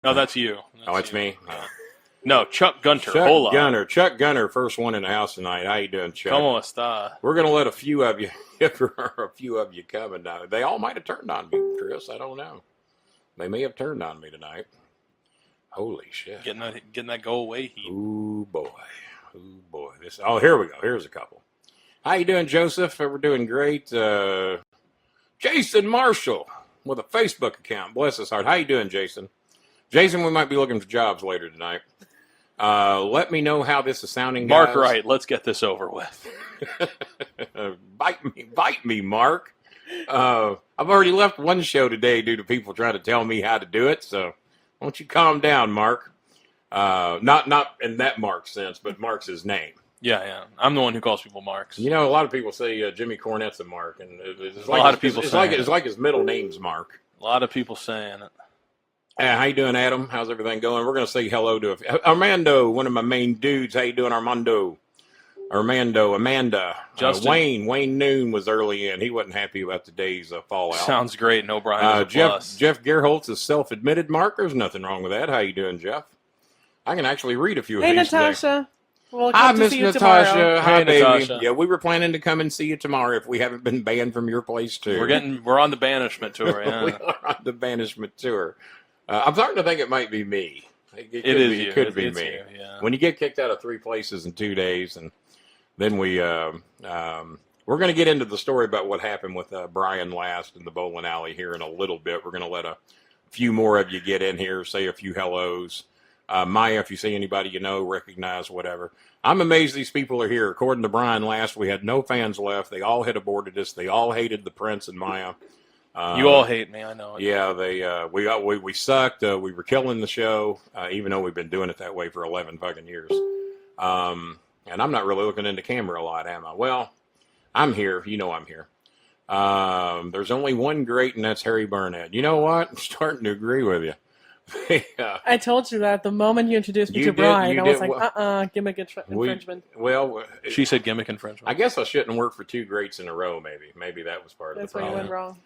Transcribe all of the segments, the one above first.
No, that's you. It's me. No, Chuck Gunter. Chuck Gunner. Chuck Gunner, first one in the house tonight. How you doing, Chuck? ¿Cómo está? We're going to let a few of you, if there are a few of you coming down. They all might have turned on me, Chris. I don't know. They may have turned on me tonight. Holy shit. Getting that go away heat. Ooh, boy. Ooh, boy. Here we go. Here's a couple. How you doing, Joseph? We're doing great. Jason Marshall with a Facebook account. Bless his heart. How you doing, Jason? Jason, we might be looking for jobs later tonight. Let me know how this is sounding, guys. Mark Wright, let's get this over with. Bite me, Mark. I've already left one show today due to people trying to tell me how to do it, so won't you calm down, Mark? Not in that Mark sense, but Mark's his name. Yeah. I'm the one who calls people Marks. You know, a lot of people say Jimmy Cornette's a Mark, and it's a lot of people saying it's like his middle name's Mark. A lot of people saying it. How you doing, Adam? How's everything going? We're going to say hello to Armando, one of my main dudes. How you doing, Armando? Amanda. Justin. Wayne Noon was early in. He wasn't happy about today's fallout. Sounds great. No Brian. Jeff Gerholtz is self-admitted. Mark, there's nothing wrong with that. How you doing, Jeff? I can actually read a few of these Natasha. Today. Hi, Miss Natasha. Hi, baby. Natasha. Yeah, we were planning to come and see you tomorrow if we haven't been banned from your place too. We're on the banishment tour. Yeah. We are on the banishment tour. I'm starting to think it might be me. It could be me. You, yeah. When you get kicked out of 3 places in 2 days, and then we're going to get into the story about what happened with Brian last in the bowling alley here in a little bit. We're going to let a few more of you get in here, say a few hellos. Maya, if you see anybody you know, recognize, whatever. I'm amazed these people are here. According to Brian last, we had no fans left. They all had aborted us. They all hated the Prince and Maya. You all hate me, I know it. Yeah, we sucked. We were killing the show, even though we've been doing it that way for 11 fucking years. And I'm not really looking into camera a lot, am I? Well, I'm here. You know I'm here. There's only one great, and that's Harry Burnett. You know what? I'm starting to agree with you. I told you that the moment you introduced me to Brian, I was like, gimmick infringement. She said gimmick infringement. I guess I shouldn't work for 2 greats in a row, maybe that was part of the problem. That's where you went wrong.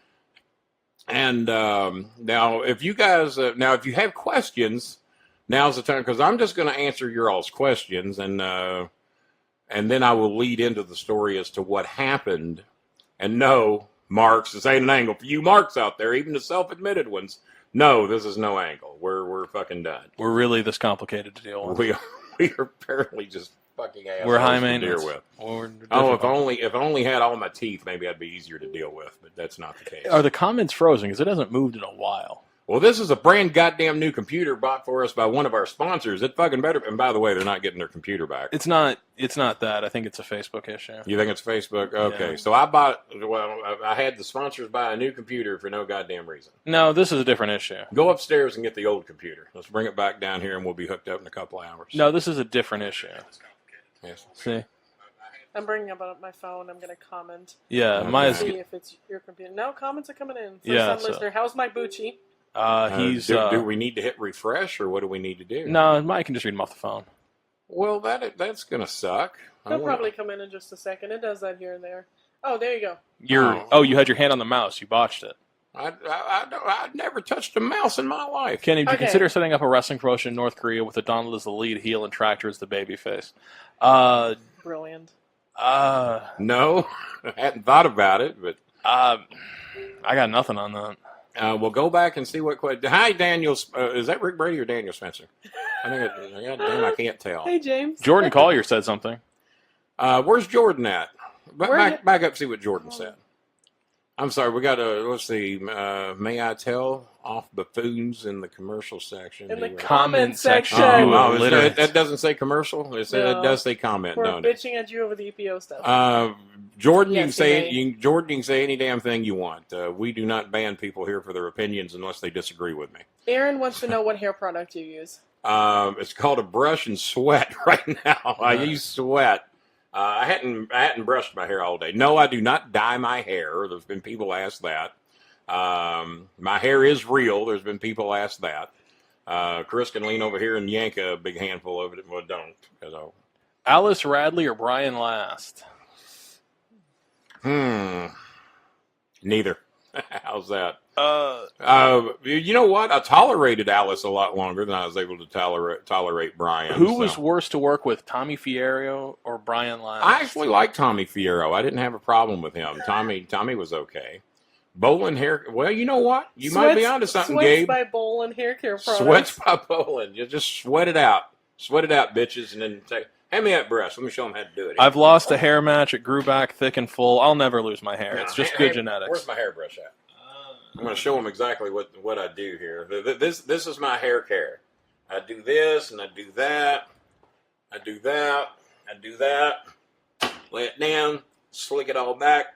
And now, if you guys, if you have questions, now's the time, because I'm just going to answer your all's questions, and then I will lead into the story as to what happened. And no, Marks, this ain't an angle for you Marks out there, even the self-admitted ones. No, this is no angle. We're fucking done. We're really this complicated to deal with. We are apparently just fucking assholes We're high to maintenance. deal with. If if I only had all my teeth, maybe I'd be easier to deal with, but that's not the case. Are the comments frozen? Because it hasn't moved in a while. Well, this is a brand goddamn new computer bought for us by one of our sponsors. It fucking better. And by the way, they're not getting their computer back. It's not that. I think it's a Facebook issue. You think it's Facebook? Okay. Yeah. So I had the sponsors buy a new computer for no goddamn reason. No, this is a different issue. Go upstairs and get the old computer. Let's bring it back down here and we'll be hooked up in a couple hours. No, this is a different issue. Yes. See? I'm bringing up my phone. I'm going to comment. Yeah, Okay. See if it's your computer. No, comments are coming in. Listener, how's Mike Bucci? Do we need to hit refresh, or what do we need to do? No, Mike can just read him off the phone. Well, that's gonna suck. He'll probably come in just a second. It does that here and there. Oh, there you go. You had your hand on the mouse. You botched it. I never touched a mouse in my life. Kenny, do you consider setting up a wrestling promotion in North Korea with Donald as the lead heel and Tractor as the babyface? Brilliant. No, I hadn't thought about it, but I got nothing on that. We'll go back and see what. Hi, Daniel. Is that Rick Brady or Daniel Spencer? I can't tell. Hey, James. Jordan Collier said something. Where's Jordan at? Back up and see what Jordan said. I'm sorry, we got to, let's see, may I tell off buffoons in the commercial section? In the comment section. That doesn't say commercial? It does say comment, We're don't it? bitching at you over the EPO stuff. Jordan, you can say any damn thing you want. We do not ban people here for their opinions unless they disagree with me. Aaron wants to know what hair product you use. It's called a brush and sweat right now. I use sweat. I hadn't brushed my hair all day. No, I do not dye my hair. There's been people ask that. My hair is real. There's been people ask that. Chris can lean over here and yank a big handful of it. Well, don't. Alice Radley or Brian Last? Neither. How's that? You know what? I tolerated Alice a lot longer than I was able to tolerate Brian. Who was worse to work with, Tommy Fierro or Brian Last? I actually liked Tommy Fierro. I didn't have a problem with him. Tommy was okay. Bolin hair. Well, you know what? You might be onto something, Gabe. Sweats by Bolin hair care products. Sweats by Bolin. You just sweat it out. Sweat it out, bitches, and then take. Hand me that brush. Let me show them how to do it. I've lost a hair match. It grew back thick and full. I'll never lose my hair. It's just good genetics. Where's my hairbrush at? I'm going to show them exactly what I do here. This is my hair care. I do this and I do that. I do that. I do that. Lay it down. Slick it all back.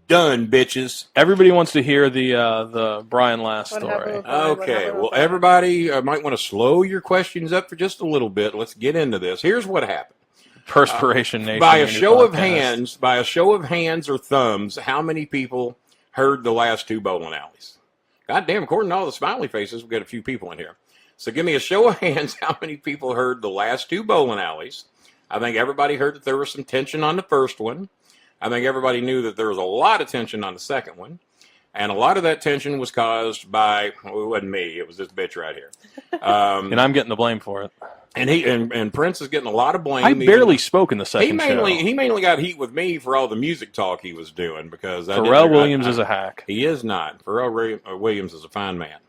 Done, bitches. Everybody wants to hear the Brian Last story. Okay, well, everybody might want to slow your questions up for just a little bit. Let's get into this. Here's what happened. Perspiration Nation. By a show of hands or thumbs, how many people heard the last two bowling alleys? Goddamn, according to all the smiley faces, we've got a few people in here. So give me a show of hands, how many people heard the last two bowling alleys? I think everybody heard that there was some tension on the first one. I think everybody knew that there was a lot of tension on the second one. And a lot of that tension was caused by, well, it wasn't me, it was this bitch right here. And I'm getting the blame for it. And Prince is getting a lot of blame. I barely spoke in the second show. He mainly got heat with me for all the music talk he was doing because Pharrell Williams is a hack. He is not. Pharrell Williams is a fine man.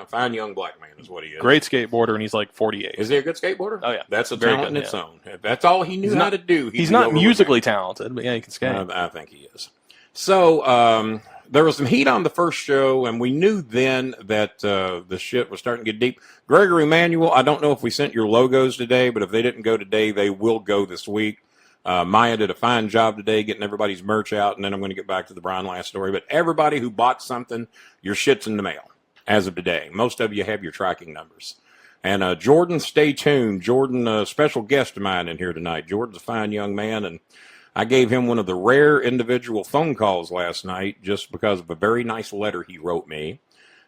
Fine young black man is what he is. Great skateboarder, and he's like 48. Is he a good skateboarder? Oh, yeah. That's a talent in its own. If that's all he knew how to do. He's not musically talented, but yeah, he can skate. I think he is. So there was some heat on the first show, and we knew then that the shit was starting to get deep. Gregory Manuel, I don't know if we sent your logos today, but if they didn't go today, they will go this week. Maya did a fine job today getting everybody's merch out, and then I'm going to get back to the Brian Last story. But everybody who bought something, your shit's in the mail as of today. Most of you have your tracking numbers. And Jordan, stay tuned. Jordan, a special guest of mine in here tonight. Jordan's a fine young man, and I gave him one of the rare individual phone calls last night just because of a very nice letter he wrote me.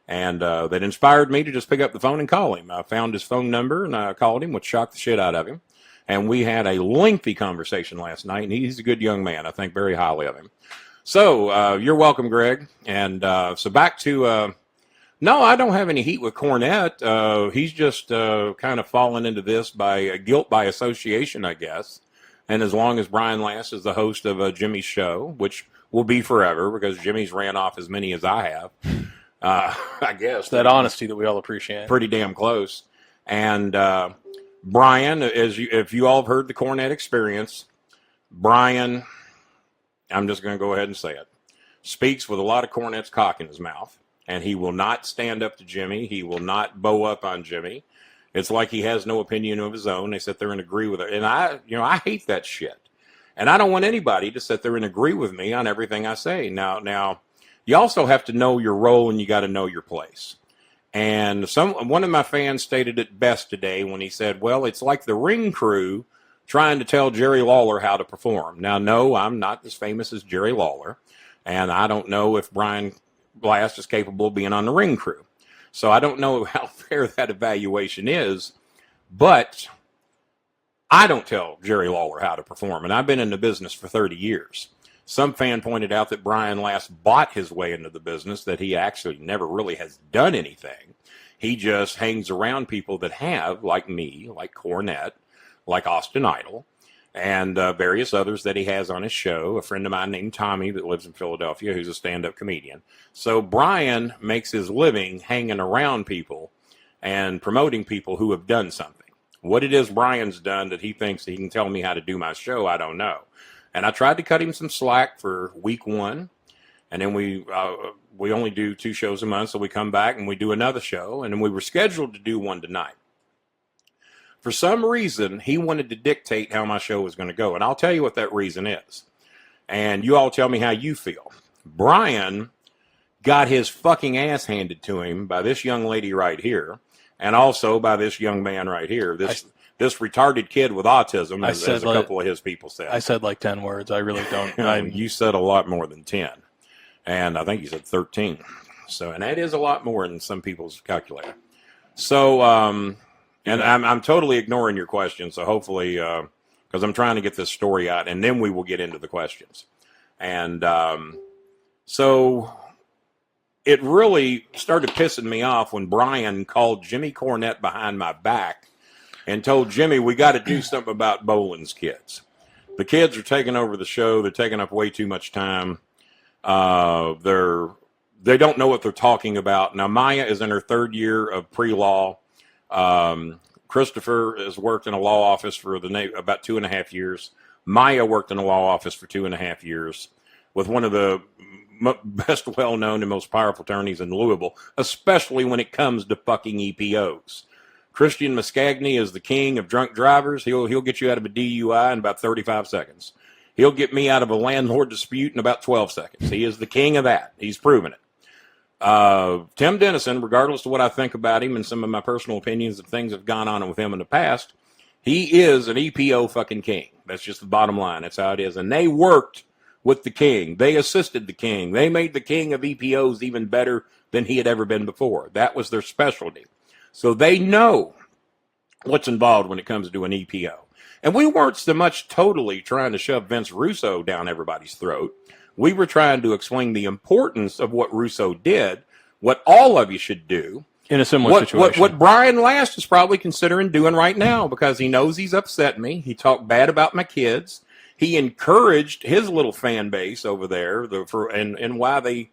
And that inspired me to just pick up the phone and call him. I found his phone number, and I called him, which shocked the shit out of him. And we had a lengthy conversation last night, and he's a good young man. I think very highly of him. So you're welcome, Greg. And so back to... No, I don't have any heat with Cornette. He's just kind of fallen into this by guilt by association, I guess. And as long as Brian Last is the host of Jimmy's show, which will be forever because Jimmy's ran off as many as I have, I guess. It's that honesty that we all appreciate. Pretty damn close. And Brian, if you all have heard the Cornette experience, Brian, I'm just going to go ahead and say it, speaks with a lot of Cornette's cock in his mouth. And he will not stand up to Jimmy. He will not bow up on Jimmy. It's like he has no opinion of his own. They sit there and agree with it. And I hate that shit. And I don't want anybody to sit there and agree with me on everything I say. Now, you also have to know your role and you got to know your place. And one of my fans stated it best today when he said, well, it's like the ring crew trying to tell Jerry Lawler how to perform. Now, no, I'm not as famous as Jerry Lawler. And I don't know if Brian Last is capable of being on the ring crew. So I don't know how fair that evaluation is, but I don't tell Jerry Lawler how to perform, and I've been in the business for 30 years. Some fan pointed out that Brian Last bought his way into the business, that he actually never really has done anything. He just hangs around people that have, like me, like Cornette, like Austin Idol, and various others that he has on his show. A friend of mine named Tommy that lives in Philadelphia who's a stand-up comedian. So Brian makes his living hanging around people and promoting people who have done something. What it is Brian's done that he thinks he can tell me how to do my show, I don't know. And I tried to cut him some slack for week one, and then we only do 2 shows a month, so we come back and we do another show, and then we were scheduled to do one tonight. For some reason, he wanted to dictate how my show was going to go. And I'll tell you what that reason is. And you all tell me how you feel. Brian got his fucking ass handed to him by this young lady right here. And also by this young man right here. This retarded kid with autism, as a couple of his people said. I said like 10 words. I really don't. You said a lot more than 10. And I think you said 13. So, and that is a lot more than some people's calculator. So, and I'm totally ignoring your question, so hopefully, because I'm trying to get this story out, and then we will get into the questions. And so it really started pissing me off when Brian called Jimmy Cornette behind my back and told Jimmy, we got to do something about Bolin's kids. The kids are taking over the show. They're taking up way too much time. They don't know what they're talking about. Now, Maya is in her 3rd year of pre-law. Christopher has worked in a law office for about 2.5 years. Maya worked in a law office for 2.5 years with one of the best well-known and most powerful attorneys in Louisville, especially when it comes to fucking EPOs. Christian Muscagni is the king of drunk drivers. He'll get you out of a DUI in about 35 seconds. He'll get me out of a landlord dispute in about 12 seconds. He is the king of that. He's proven it. Tim Dennison, regardless of what I think about him and some of my personal opinions of things that have gone on with him in the past, he is an EPO fucking king. That's just the bottom line. That's how it is. And they worked with the king. They assisted the king. They made the king of EPOs even better than he had ever been before. That was their specialty. So they know what's involved when it comes to an EPO. And we weren't so much totally trying to shove Vince Russo down everybody's throat. We were trying to explain the importance of what Russo did, what all of you should do. In a similar situation. What Brian Last is probably considering doing right now, because he knows he's upset me. He talked bad about my kids. He encouraged his little fan base over there, and why they.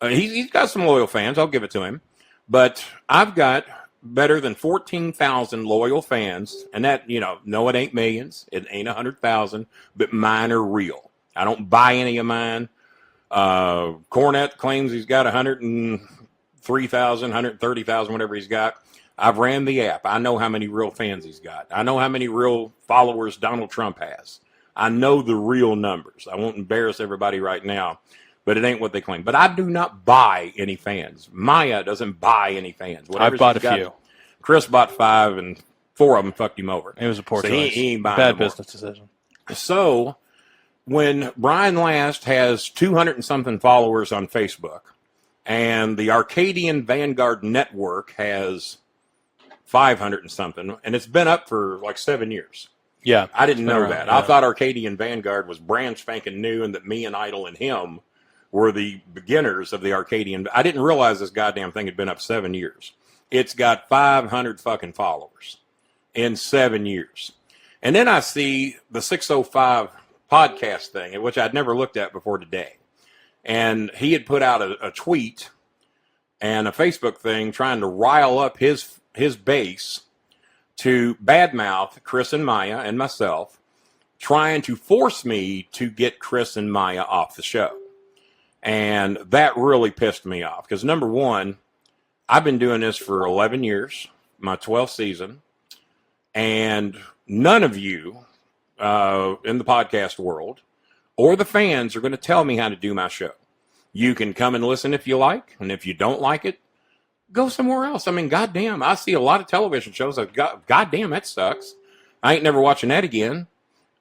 He's got some loyal fans. I'll give it to him. But I've got better than 14,000 loyal fans, and that, no, it ain't millions. It ain't 100,000, but mine are real. I don't buy any of mine. Cornette claims he's got 103,000, 130,000, whatever he's got. I've ran the app. I know how many real fans he's got. I know how many real followers Donald Trump has. I know the real numbers. I won't embarrass everybody right now, but it ain't what they claim. But I do not buy any fans. Maya doesn't buy any fans. I've bought a few. Chris bought 5, and 4 of them fucked him over. It was a poor choice. He ain't buying bad business decision. So when Brian Last has 200 and something followers on Facebook, and the Arcadian Vanguard Network has 500 and something, and it's been up for like 7 years. Yeah. I didn't know that. Yeah. I thought Arcadian Vanguard was brand spanking new, and that me and Idol and him were the beginners of the Arcadian. I didn't realize this goddamn thing had been up 7 years. It's got 500 fucking followers in 7 years. And then I see the 605 podcast thing, which I'd never looked at before today. And he had put out a tweet and a Facebook thing trying to rile up his base to badmouth Chris and Maya and myself, trying to force me to get Chris and Maya off the show. And that really pissed me off because, number one, I've been doing this for 11 years, my 12th season, and none of you in the podcast world or the fans are going to tell me how to do my show. You can come and listen if you like, and if you don't like it, go somewhere else. I mean, goddamn, I see a lot of television shows like, goddamn, that sucks. I ain't never watching that again.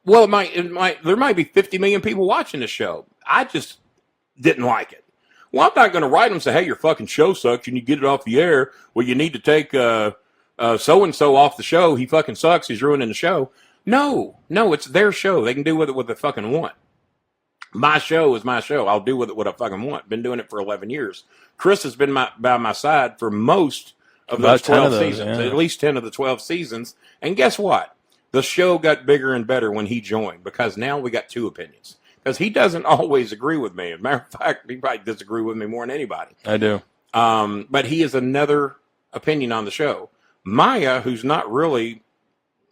Well, there might be 50 million people watching the show. I just didn't like it. Well, I'm not going to write them and say, hey, your fucking show sucks. You need to get it off the air. Well, you need to take so-and-so off the show. He fucking sucks. He's ruining the show. No, it's their show. They can do with it what they fucking want. My show is my show. I'll do with it what I fucking want. Been doing it for 11 years. Chris has been by my side for most of those 12 seasons, at least 10 of the 12 seasons. And guess what? The show got bigger and better when he joined because now we got two opinions. Because he doesn't always agree with me. As a matter of fact, he probably disagrees with me more than anybody. I do. But he is another opinion on the show. Maya, who's not really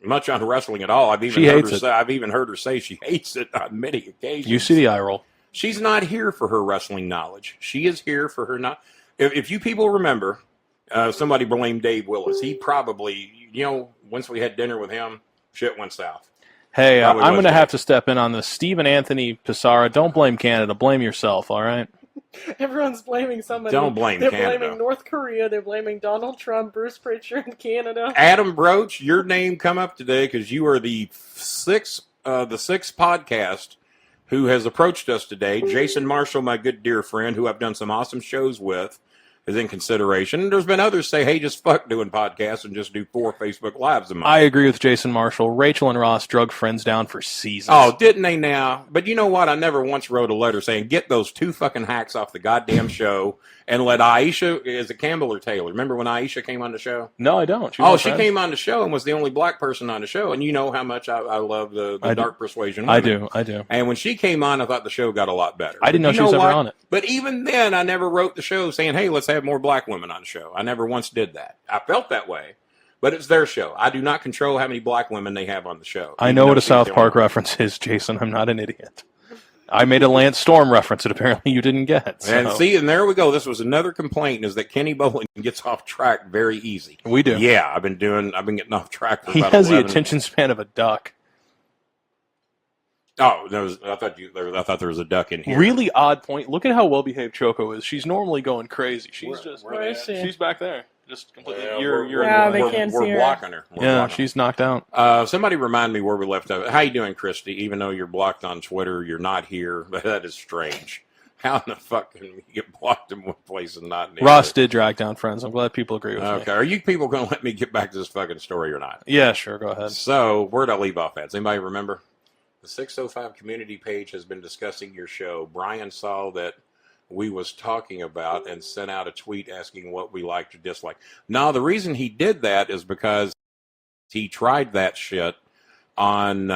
much on wrestling at all. I've even heard her say she hates it on many occasions. You see the eye roll. She's not here for her wrestling knowledge. She is here for her not. If you people remember, somebody blamed Dave Willis. He probably, once we had dinner with him, shit went south. Hey, I'm going to have to step in on this. Stephen Anthony Pissarra, don't blame Canada. Blame yourself, all right? Everyone's blaming somebody. Don't blame Canada. They're blaming North Korea. They're blaming Donald Trump, Bruce Prichard, and Canada. Adam Broach, your name come up today because you are the sixth podcast who has approached us today. Jason Marshall, my good dear friend, who I've done some awesome shows with, is in consideration. There's been others say, hey, just fuck doing podcasts and just do 4 Facebook Lives a month. I agree with Jason Marshall. Rachel and Ross drug friends down for seasons. Oh, didn't they now? But you know what? I never once wrote a letter saying, get those 2 fucking hacks off the goddamn show and let Aisha, is it Campbell or Taylor? Remember when Aisha came on the show? No, I don't. She came on the show and was the only black person on the show. And you know how much I love the dark persuasion women. I do. And when she came on, I thought the show got a lot better. I didn't know she was ever on it. But even then, I never wrote the show saying, hey, let's have more black women on the show. I never once did that. I felt that way. But it's their show. I do not control how many black women they have on the show. I know what a South Park reference is, Jason. I'm not an idiot. I made a Lance Storm reference that apparently you didn't get. So. And see, and there we go. This was another complaint, is that Kenny Bolin gets off track very easy. We do. Yeah, I've been getting off track for he about has 11. the attention span of a duck. Oh, I thought there was a duck in here. Really odd point. Look at how well behaved Choco is. She's normally going crazy. Where is she? She's back there. Just completely. Well, they can't see her. We're blocking her. She's knocked out. Somebody remind me where we left off. How you doing, Christy? Even though you're blocked on Twitter, you're not here. That is strange. How in the fuck can we get blocked in one place and not in the Ross other? did drag down friends. I'm glad people agree with me. Okay, are you people going to let me get back to this fucking story or not? Yeah, sure. Go ahead. So, where'd I leave off at? Does anybody remember? The 605 community page has been discussing your show. Brian saw that we was talking about and sent out a tweet asking what we liked or disliked. Now, the reason he did that is because he tried that shit on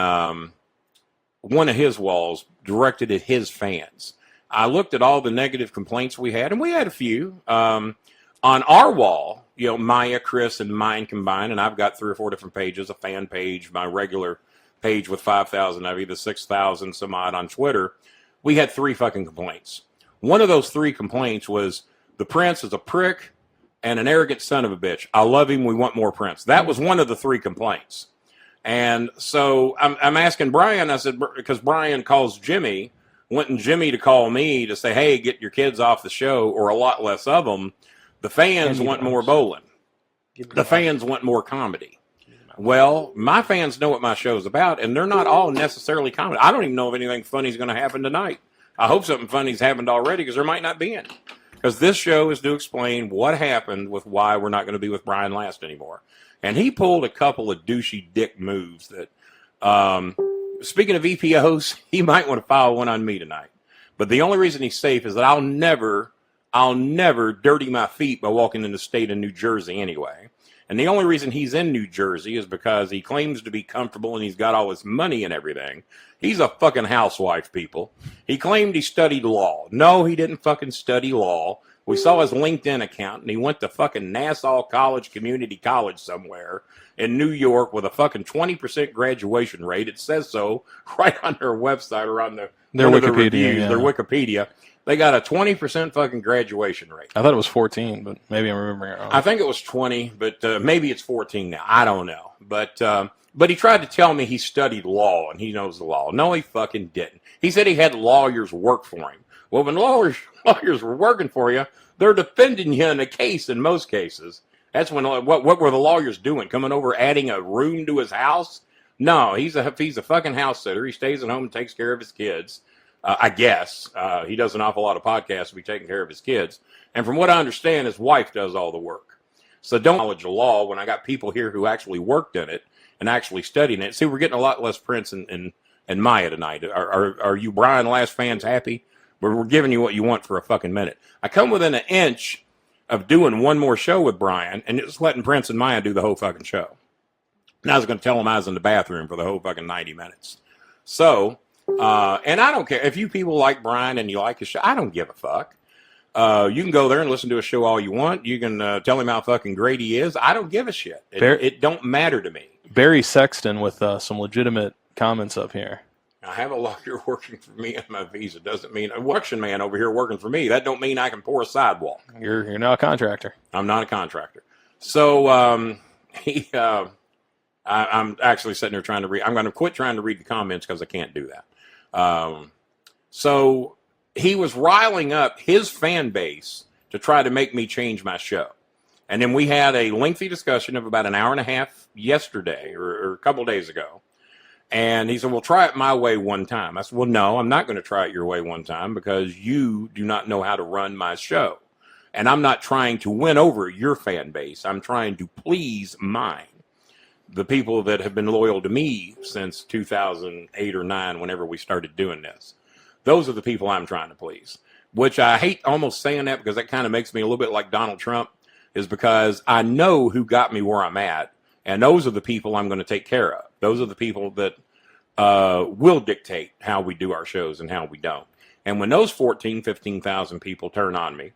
one of his walls directed at his fans. I looked at all the negative complaints we had, and we had a few. On our wall, Maya, Chris, and mine combined, and I've got 3 or 4 different pages, a fan page, my regular page with 5,000 of you, the 6,000 some odd on Twitter. We had 3 fucking complaints. One of those 3 complaints was the Prince is a prick and an arrogant son of a bitch. I love him. We want more Prince. That was one of the 3 complaints. And so I'm asking Brian, I said, because Brian calls Jimmy, wanting Jimmy to call me to say, hey, get your kids off the show or a lot less of them. The fans want more Bolin. The fans want more comedy. Well, my fans know what my show's about, and they're not all necessarily comedy. I don't even know if anything funny is going to happen tonight. I hope something funny's happened already, because there might not be any. Because this show is to explain what happened with why we're not going to be with Brian Last anymore. And he pulled a couple of douchey dick moves that, speaking of EPOs, he might want to file one on me tonight. But the only reason he's safe is that I'll never dirty my feet by walking in the state of New Jersey anyway. And the only reason he's in New Jersey is because he claims to be comfortable and he's got all his money and everything. He's a fucking housewife, people. He claimed he studied law. No, he didn't fucking study law. We saw his LinkedIn account, and he went to fucking Nassau College, Community College somewhere in New York with a fucking 20% graduation rate. It says so right on their website or on their Wikipedia. Reviews, their Wikipedia. They got a 20% fucking graduation rate. I thought it was 14, but maybe I'm remembering it wrong. I think it was 20, but maybe it's 14 now. I don't know. But he tried to tell me he studied law and he knows the law. No, he fucking didn't. He said he had lawyers work for him. Well, when lawyers were working for you, they're defending you in a case in most cases. That's when what were the lawyers doing? Coming over, adding a room to his house? No, he's a fucking house sitter. He stays at home and takes care of his kids. I guess. He does an awful lot of podcasts to be taking care of his kids. And from what I understand, his wife does all the work. So don't knowledge of law when I got people here who actually worked in it and actually studied it. See, we're getting a lot less Prince and Maya tonight. Are you Brian Last fans happy? We're giving you what you want for a fucking minute. I come within an inch of doing one more show with Brian and just letting Prince and Maya do the whole fucking show. And I was going to tell him I was in the bathroom for the whole fucking 90 minutes. So... and I don't care if you people like Brian and you like his show. I don't give a fuck. You can go there and listen to a show all you want. You can tell him how fucking great he is. I don't give a shit. It don't matter to me. Barry Sexton with some legitimate comments up here. I have a lawyer working for me on my visa. Doesn't mean a election man over here working for me. That don't mean I can pour a sidewalk. You're now a contractor. I'm not a contractor. So I'm actually sitting there trying to read. I'm going to quit trying to read the comments because I can't do that. So he was riling up his fan base to try to make me change my show. And then we had a lengthy discussion of about an hour and a half yesterday or a couple of days ago. And he said, well, try it my way one time. I said, well, no, I'm not going to try it your way one time because you do not know how to run my show. And I'm not trying to win over your fan base. I'm trying to please mine. The people that have been loyal to me since 2008 or 9, whenever we started doing this. Those are the people I'm trying to please. Which I hate almost saying that because that kind of makes me a little bit like Donald Trump, is because I know who got me where I'm at. And those are the people I'm going to take care of. Those are the people that will dictate how we do our shows and how we don't. And when those 14, 15,000 people turn on me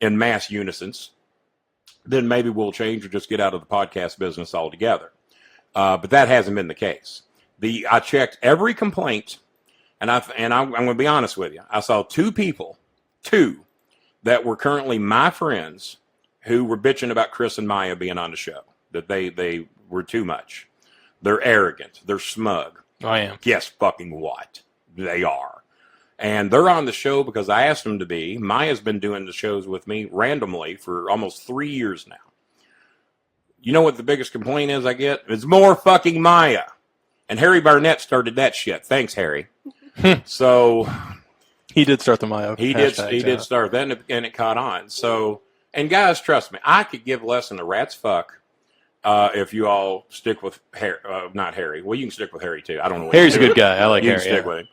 in mass unison, then maybe we'll change or just get out of the podcast business altogether. But that hasn't been the case. I checked every complaint, and I'm going to be honest with you. I saw two that were currently my friends who were bitching about Chris and Maya being on the show, that they were too much. They're arrogant. They're smug. I am. Guess fucking what? They are. And they're on the show because I asked them to be. Maya's been doing the shows with me randomly for almost 3 years now. You know what the biggest complaint is I get? It's more fucking Maya. And Harry Barnett started that shit. Thanks, Harry. So he did start the Maya. He did start that, and it caught on. So, and guys, trust me, I could give less than a rat's fuck if you all stick with Harry, not Harry. Well, you can stick with Harry too. I don't know. What Harry's a good guy. I like you Harry. Can stick with him.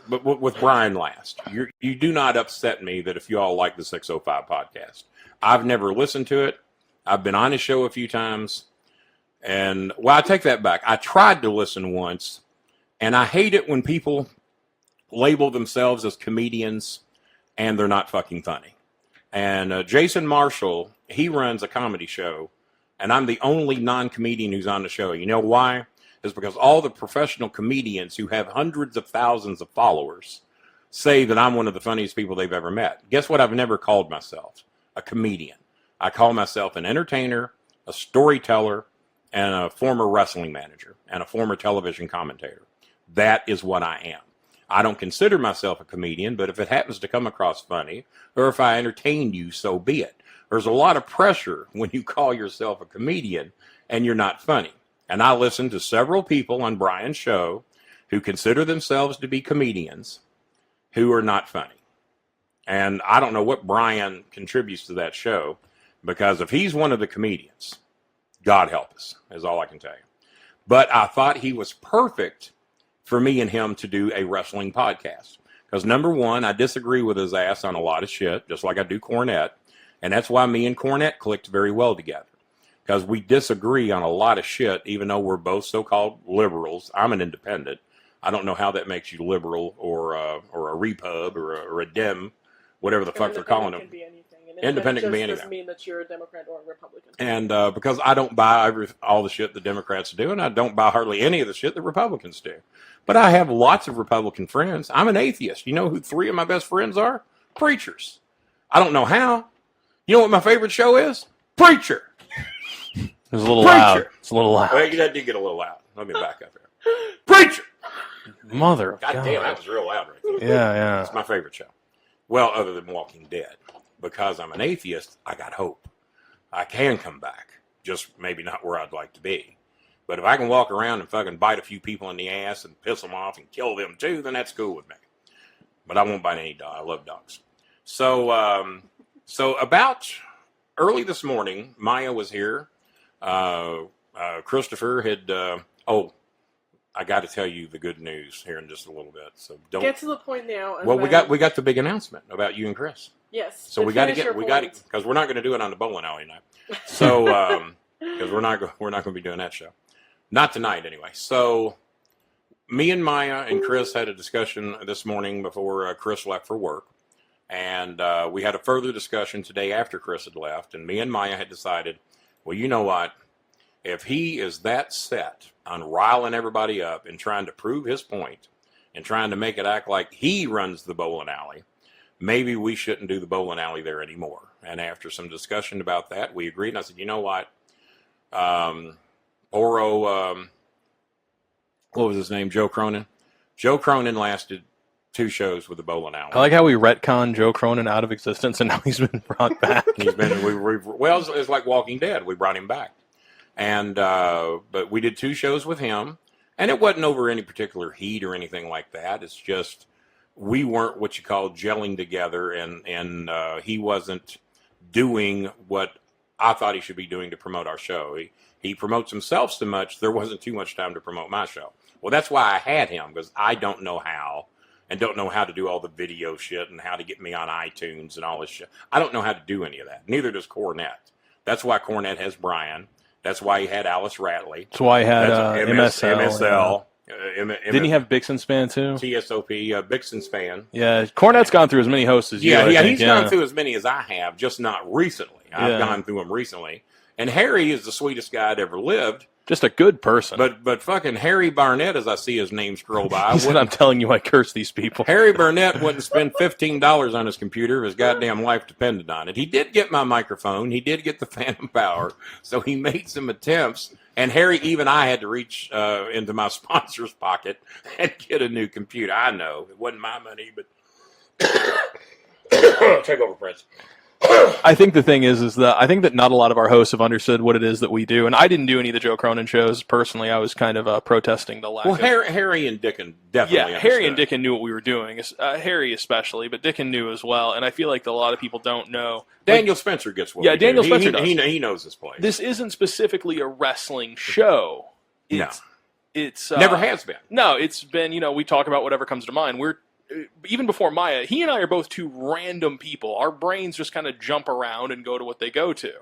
But with Brian last, you do not upset me that if you all like the 605 podcast. I've never listened to it. I've been on his show a few times, and well, I take that back. I tried to listen once, and I hate it when people label themselves as comedians and they're not fucking funny. And Jason Marshall, he runs a comedy show, and I'm the only non-comedian who's on the show. You know why? It's because all the professional comedians who have hundreds of thousands of followers say that I'm one of the funniest people they've ever met. Guess what? I've never called myself a comedian. I call myself an entertainer, a storyteller, and a former wrestling manager, and a former television commentator. That is what I am. I don't consider myself a comedian, but if it happens to come across funny, or if I entertain you, so be it. There's a lot of pressure when you call yourself a comedian and you're not funny. And I listen to several people on Brian's show who consider themselves to be comedians who are not funny. And I don't know what Brian contributes to that show, because if he's one of the comedians, God help us, is all I can tell you. But I thought he was perfect for me and him to do a wrestling podcast. Because number one, I disagree with his ass on a lot of shit, just like I do Cornette. And that's why me and Cornette clicked very well together. Because we disagree on a lot of shit, even though we're both so-called liberals. I'm an independent. I don't know how that makes you liberal or a repub or a dem, whatever the fuck they're calling them. Independent can be anything. Doesn't mean that you're a Democrat or a Republican. And because I don't buy all the shit the Democrats do, and I don't buy hardly any of the shit the Republicans do. But I have lots of Republican friends. I'm an atheist. You know who 3 of my best friends are? Preachers. I don't know how. You know what my favorite show is? Preacher. It was a little loud. It's a little loud. Well, that did get a little loud. Let me back up here. Preacher. Mother of God damn, that was real loud right there. Yeah. It's my favorite show. Well, other than Walking Dead. Because I'm an atheist, I got hope. I can come back. Just maybe not where I'd like to be. But if I can walk around and fucking bite a few people in the ass and piss them off and kill them too, then that's cool with me. But I won't bite any dog. I love dogs. So about early this morning, Maya was here. Christopher had, I got to tell you the good news here in just a little bit. So don't get to the point now. Well, we got the big announcement about you and Chris. Yes. So we got to because we're not going to do it on the bowling alley night. So because we're not going to be doing that show, not tonight anyway. So me and Maya and Chris had a discussion this morning before Chris left for work, and we had a further discussion today after Chris had left, and me and Maya had decided, well, you know what? If he is that set on riling everybody up and trying to prove his point and trying to make it act like he runs the bowling alley, maybe we shouldn't do the bowling alley there anymore. And after some discussion about that, we agreed. And I said, you know what? What was his name? Joe Cronin. Joe Cronin lasted 2 shows with the bowling alley. I like how we retconned Joe Cronin out of existence, and now he's been brought back. It's like Walking Dead. We brought him back. And but we did 2 shows with him, and it wasn't over any particular heat or anything like that. It's just we weren't what you call gelling together, and he wasn't doing what I thought he should be doing to promote our show. He promotes himself so much, there wasn't too much time to promote my show. Well, that's why I had him, because I don't know how, and don't know how to do all the video shit and how to get me on iTunes and all this shit. I don't know how to do any of that. Neither does Cornette. That's why Cornette has Brian. That's why he had Alice Ratley. That's why he had MSL. Didn't he have Bixen Span too? TSOP, Bixen Span. Yeah, Cornette's gone through as many hosts as you. He's gone through as many as I have, just not recently. I've gone through them recently. And Harry is the sweetest guy that ever lived. Just a good person. But fucking Harry Barnett, as I see his name scroll by. He said, I'm telling you, I curse these people. Harry Barnett wouldn't spend $15 on his computer if his goddamn life depended on it. He did get my microphone. He did get the Phantom Power. So he made some attempts. And Harry, even I had to reach into my sponsor's pocket and get a new computer. I know. It wasn't my money, but... Take over, Prince. I think the thing is that I think that not a lot of our hosts have understood what it is that we do, and I didn't do any of the Joe Cronin shows personally. I was kind of protesting the lack. Well, Harry and Dickin definitely. Yeah, Harry and Dickin knew what we were doing. Harry especially, but Dickin knew as well. And I feel like a lot of people don't know. Daniel Spencer gets what. Yeah, Daniel Spencer does. He knows his place. This isn't specifically a wrestling show. It's never has been. No, it's been. We talk about whatever comes to mind. Even before Maya, he and I are both two random people. Our brains just kind of jump around and go to what they go to.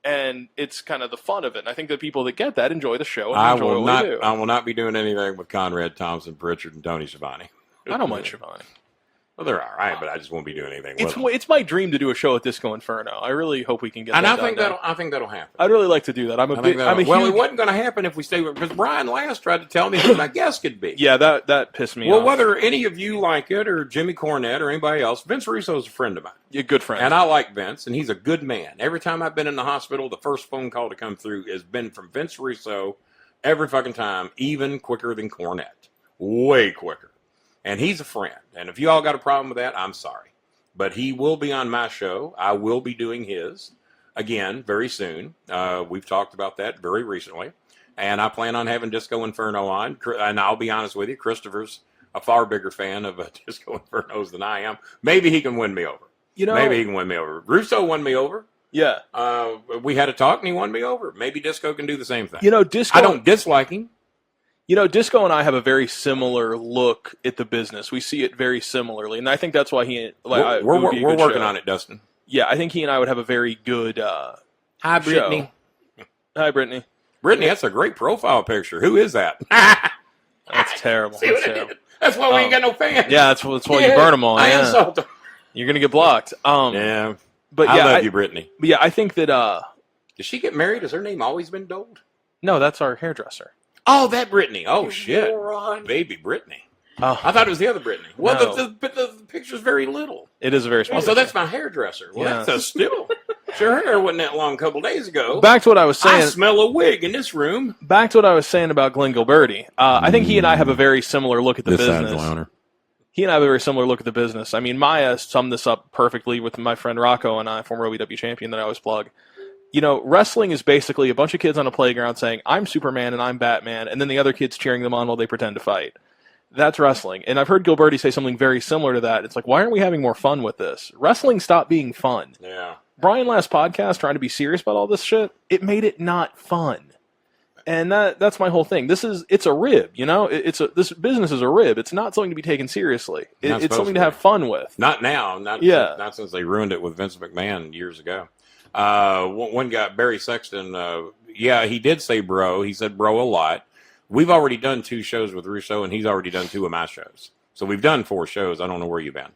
And it's kind of the fun of it. And I think the people that get that enjoy the show and enjoy what we do. I will not be doing anything with Conrad Thompson, Pritchard, and Tony Schiavone. I don't mind Schiavone. Well, they're all right, but I just won't be doing anything with them. It's my dream to do a show at Disco Inferno. I really hope we can get that done. I think that'll happen. I'd really like to do that. It wasn't going to happen if we stay with, because Brian Last tried to tell me who my guest could be. Yeah, that pissed me off. Well, whether any of you like it or Jimmy Cornette or anybody else, Vince Russo is a friend of mine. You're a good friend. And I like Vince, and he's a good man. Every time I've been in the hospital, the first phone call to come through has been from Vince Russo every fucking time, even quicker than Cornette. Way quicker. And he's a friend. And if you all got a problem with that, I'm sorry. But he will be on my show. I will be doing his again very soon. We've talked about that very recently. And I plan on having Disco Inferno on. And I'll be honest with you, Christopher's a far bigger fan of Disco Infernos than I am. Maybe he can win me over. Maybe he can win me over. Russo won me over. Yeah. We had a talk and he won me over. Maybe Disco can do the same thing. Disco. I don't dislike him. Disco and I have a very similar look at the business. We see it very similarly, and I think that's why we're working on it, Dustin. Yeah, I think he and I would have a very good Hi, Brittany. Show. Hi, Brittany. Brittany, that's a great profile picture. Who is that? That's terrible. That's why we ain't got no fans. Yeah, that's why you burn them all. I insult them. You're gonna get blocked. Yeah, but I love you, Brittany. But yeah, I think that. Did she get married? Has her name always been Dold? No, that's our hairdresser. Oh, that Brittany. Oh, shit. Moron. Baby Brittany. Oh. I thought it was the other Brittany. Well, No. the picture's very little. It is a very small. So that's my hairdresser. Well, Yeah. that's a still. Her hair wasn't that long a couple days ago. Back to what I was saying. I smell a wig in this room. Back to what I was saying about Glenn Gilberti. I think he and I have a very similar look at the business. He and I have a very similar look at the business. I mean, Maya summed this up perfectly with my friend Rocco and I, former OVW champion that I always plug. Wrestling is basically a bunch of kids on a playground saying, I'm Superman and I'm Batman, and then the other kids cheering them on while they pretend to fight. That's wrestling. And I've heard Gilberti say something very similar to that. It's like, why aren't we having more fun with this? Wrestling stopped being fun. Yeah. Brian last podcast trying to be serious about all this shit, it made it not fun. And that's my whole thing. It's a rib, this business is a rib. It's not something to be taken seriously. It's something to have fun with. Not now. Not since they ruined it with Vince McMahon years ago. One guy, Barry Sexton, he did say bro. He said bro a lot. We've already done 2 shows with Russo, and he's already done 2 of my shows. So we've done 4 shows. I don't know where you've been.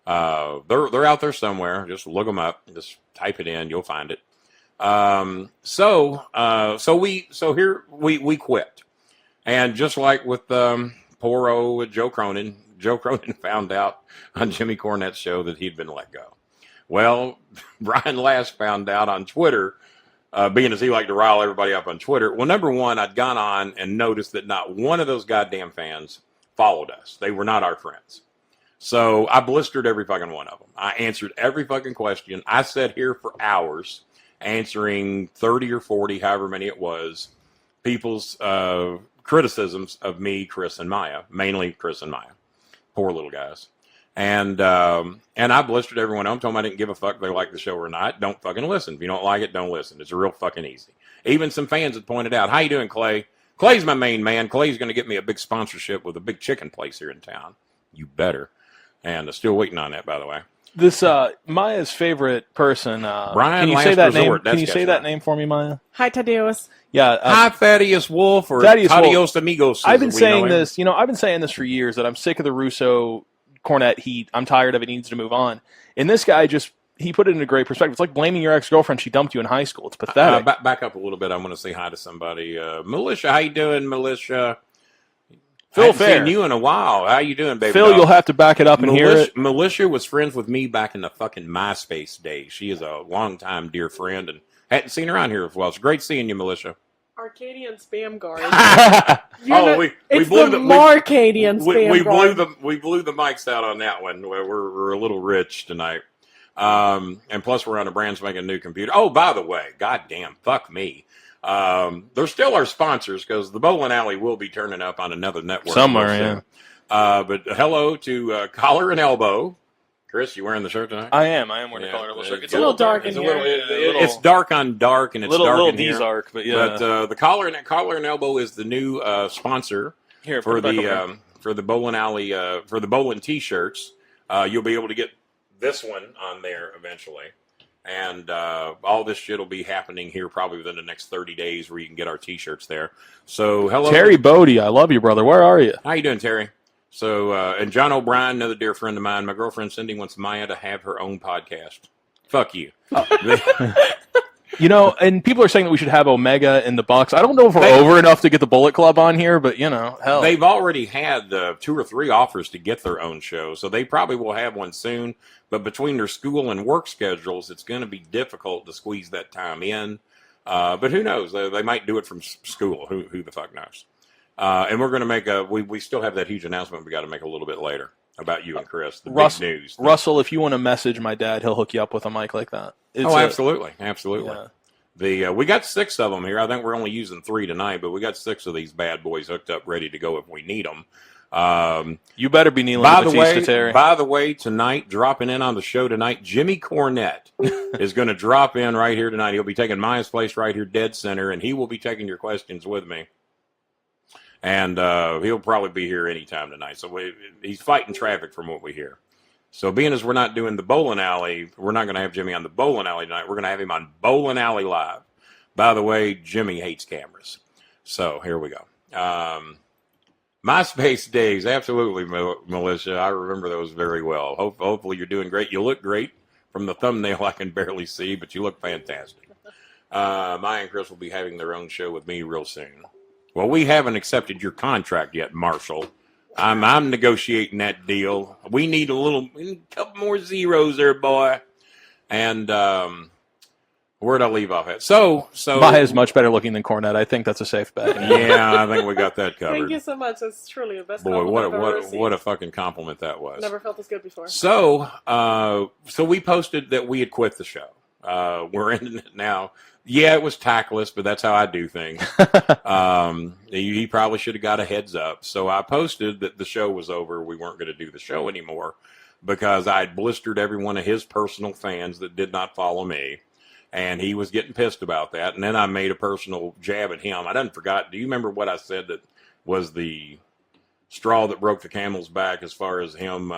They're out there somewhere. Just look them up. Just type it in. You'll find it. So here we quit. And just like with poor old Joe Cronin found out on Jimmy Cornette's show that he'd been let go. Well, Brian Last found out on Twitter, being as he liked to rile everybody up on Twitter. Well, number one, I'd gone on and noticed that not one of those goddamn fans followed us. They were not our friends. So I blistered every fucking one of them. I answered every fucking question. I sat here for hours answering 30 or 40, however many it was, people's criticisms of me, Chris, and Maya, mainly Chris and Maya. Poor little guys. And I blistered everyone else. Told them I didn't give a fuck if they like the show or not. Don't fucking listen. If you don't like it, don't listen. It's real fucking easy. Even some fans had pointed out, how you doing, Clay? Clay's my main man. Clay's going to get me a big sponsorship with a big chicken place here in town. You better. And still waiting on that, by the way. This Maya's favorite person. Brian, can you say that name? Can you say that name for me, Maya? Hi, Tadeus. Yeah. Hi, Thaddeus Wolf or Thaddeus Amigos. I've been saying this. I've been saying this for years that I'm sick of the Russo Cornette heat. I'm tired of it. He needs to move on. And this guy he put it in a great perspective. It's like blaming your ex-girlfriend. She dumped you in high school. It's pathetic. Back up a little bit. I want to say hi to somebody. Militia, how you doing, Militia? Phil Fair. I haven't seen you in a while. How you doing, baby? Phil, you'll have to back it up and hear it. Militia was friends with me back in the fucking MySpace days. She is a longtime dear friend and hadn't seen her around here for a while. It's great seeing you, Militia. Arcadian spam guard. we blew the Marcadian spam guard. We blew the mics out on that one. We're a little rich tonight. And plus we're on a brand spanking new computer. Oh, by the way, goddamn, fuck me. They're still our sponsors because the Bolin Alley will be turning up on another network somewhere. Yeah. But hello to Collar and Elbow. Chris, you wearing the shirt tonight? I am wearing the collar and elbow shirt. It's a little dark in here. It's dark on dark, and it's dark in here. Dark, but yeah. But the collar and elbow is the new sponsor for the Bolin Alley for the Bolin T-shirts. You'll be able to get this one on there eventually. And all this shit will be happening here probably within the next 30 days where you can get our T-shirts there. So, hello. Terry Bodie, I love you, brother. Where are you? How you doing, Terry? So, and John O'Brien, another dear friend of mine, my girlfriend Cindy wants Maya to have her own podcast. Fuck you. And people are saying that we should have Omega in the Bucks. I don't know if we're over enough to get the Bullet Club on here, but, hell. They've already had 2 or 3 offers to get their own show, so they probably will have one soon. But between their school and work schedules, it's going to be difficult to squeeze that time in. But who knows? They might do it from school. Who the fuck knows? And we're going to make we still have that huge announcement we got to make a little bit later about you and Chris. The big news. Russell, if you want to message my dad, he'll hook you up with a mic like that. Absolutely. Yeah. We got 6 of them here. I think we're only using 3 tonight, but we got 6 of these bad boys hooked up, ready to go if we need them. You better be kneeling to Batista, Terry. By the way, tonight, dropping in on the show tonight, Jimmy Cornette is going to drop in right here tonight. He'll be taking Maya's place right here, dead center, and he will be taking your questions with me. And he'll probably be here anytime tonight. So he's fighting traffic from what we hear. So being as we're not doing the Bolin Alley, we're not going to have Jimmy on the Bolin Alley tonight. We're going to have him on Bolin Alley Live. By the way, Jimmy hates cameras. So here we go. MySpace days, absolutely, Militia. I remember those very well. Hopefully you're doing great. You look great. From the thumbnail, I can barely see, but you look fantastic. Maya and Chris will be having their own show with me real soon. Well, we haven't accepted your contract yet, Marshall. I'm negotiating that deal. We need a couple more zeros there, boy. And where'd I leave off at? So Maya is much better looking than Cornette. I think that's a safe bet. Yeah, I think we got that covered. Thank you so much. That's truly the best. Boy, what a fucking compliment that was. Never felt this good before. So we posted that we had quit the show. We're ending it now. Yeah, it was tactless, but that's how I do things. He probably should have got a heads up. So I posted that the show was over. We weren't going to do the show anymore because I had blistered every one of his personal fans that did not follow me. And he was getting pissed about that. And then I made a personal jab at him. I done forgot. Do you remember what I said that was the straw that broke the camel's back as far as him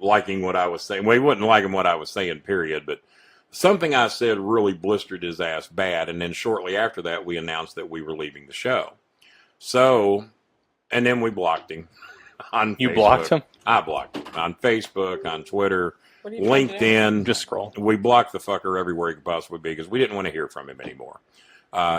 liking what I was saying? Well, he wouldn't like what I was saying, period. But something I said really blistered his ass bad. And then shortly after that, we announced that we were leaving the show. So, and then we blocked him on You Facebook. blocked him? I blocked him on Facebook, on Twitter, LinkedIn. Just scroll. We blocked the fucker everywhere he could possibly be because we didn't want to hear from him anymore.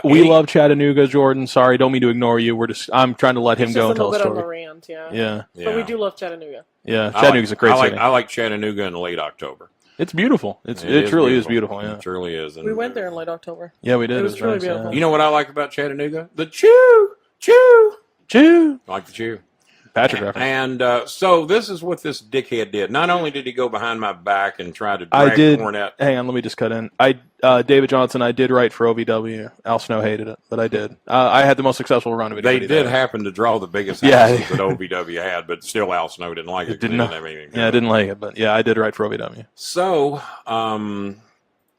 We love Chattanooga, Jordan. Sorry, don't mean to ignore you. I'm trying to let him go and tell a story. On a rant, yeah. Yeah. But we do love Chattanooga. Yeah, Chattanooga's a great city. I like Chattanooga in late October. It's beautiful. It truly is beautiful. Yeah. It truly is. And we went there in late October. Yeah, we did. It was really beautiful. You know what I like about Chattanooga? The chew. Chew. I like the chew. Patrick reference. And so this is what this dickhead did. Not only did he go behind my back and try to drag Cornette. Hang on, let me just cut in. David Johnson, I did write for OVW. Al Snow hated it, but I did. I had the most successful run of it. They did happen to draw the biggest houses that OVW had, but still Al Snow didn't like it. I didn't like it, but yeah, I did write for OVW. So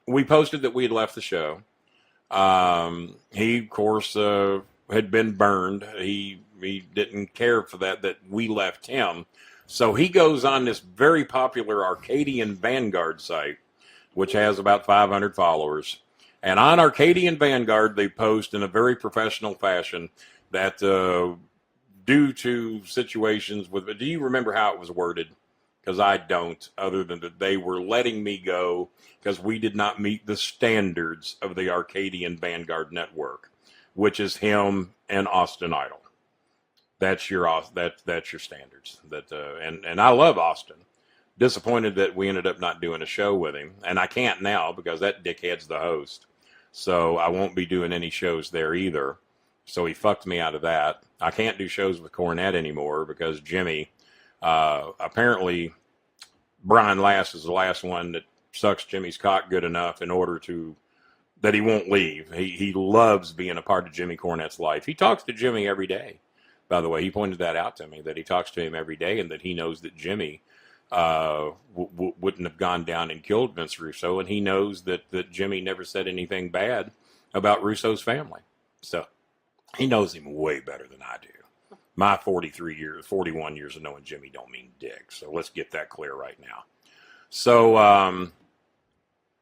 we posted that we had left the show. He, of course, had been burned. He didn't care for that we left him. So he goes on this very popular Arcadian Vanguard site, which has about 500 followers. And on Arcadian Vanguard, they post in a very professional fashion that due to situations with, do you remember how it was worded? Because I don't, other than that they were letting me go because we did not meet the standards of the Arcadian Vanguard network, which is him and Austin Idol. That's your standards. And I love Austin. Disappointed that we ended up not doing a show with him, and I can't now because that dickhead's the host. So I won't be doing any shows there either. So he fucked me out of that. I can't do shows with Cornette anymore because Jimmy, apparently Brian Last is the last one that sucks Jimmy's cock good enough in order to that he won't leave. He loves being a part of Jimmy Cornette's life. He talks to Jimmy every day. By the way, he pointed that out to me, that he talks to him every day and that he knows that Jimmy wouldn't have gone down and killed Vince Russo, and he knows that Jimmy never said anything bad about Russo's family. So he knows him way better than I do. My 41 years of knowing Jimmy don't mean dick, so let's get that clear right now. So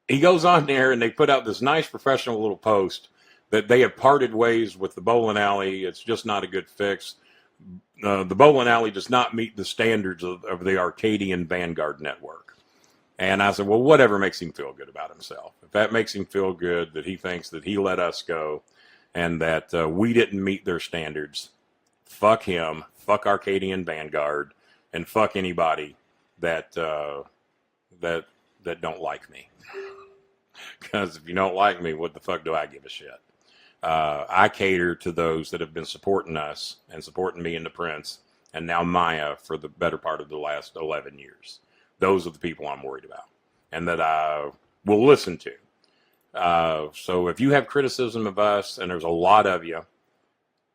he goes on there, and they put out this nice professional little post that they have parted ways with the bowling alley. It's just not a good fix. The bowling alley does not meet the standards of the Arcadian Vanguard network. And I said, well, whatever makes him feel good about himself. If that makes him feel good that he thinks that he let us go and that we didn't meet their standards, fuck him, fuck Arcadian Vanguard, and fuck anybody that don't like me. Because if you don't like me, what the fuck do I give a shit? I cater to those that have been supporting us and supporting me and the Prince, and now Maya for the better part of the last 11 years. Those are the people I'm worried about and that I will listen to. So if you have criticism of us, and there's a lot of you,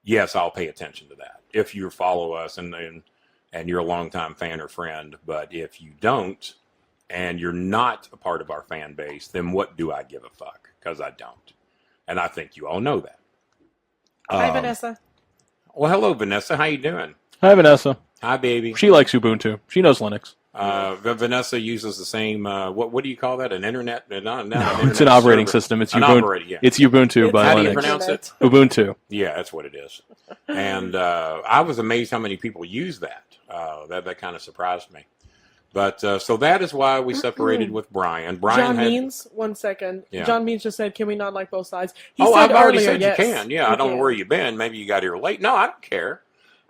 yes, I'll pay attention to that. If you follow us and you're a longtime fan or friend, but if you don't, and you're not a part of our fan base, then what do I give a fuck? Because I don't. And I think you all know that. Hi, Vanessa. Well, hello, Vanessa. How you doing? Hi, Vanessa. Hi, baby. She likes Ubuntu. She knows Linux. Vanessa uses the same, what do you call that? An internet? No, it's an operating system. It's Ubuntu. It's Ubuntu by Linux. How do you pronounce it? Ubuntu. Yeah, that's what it is. And I was amazed how many people use that. That kind of surprised me. But so that is why we separated with Brian. John Means, 1 second. Yeah. John Means just said, can we not like both sides? He said I've already said yes, you can. Yeah, I don't know where you've been. Maybe you got here late. No, I don't care.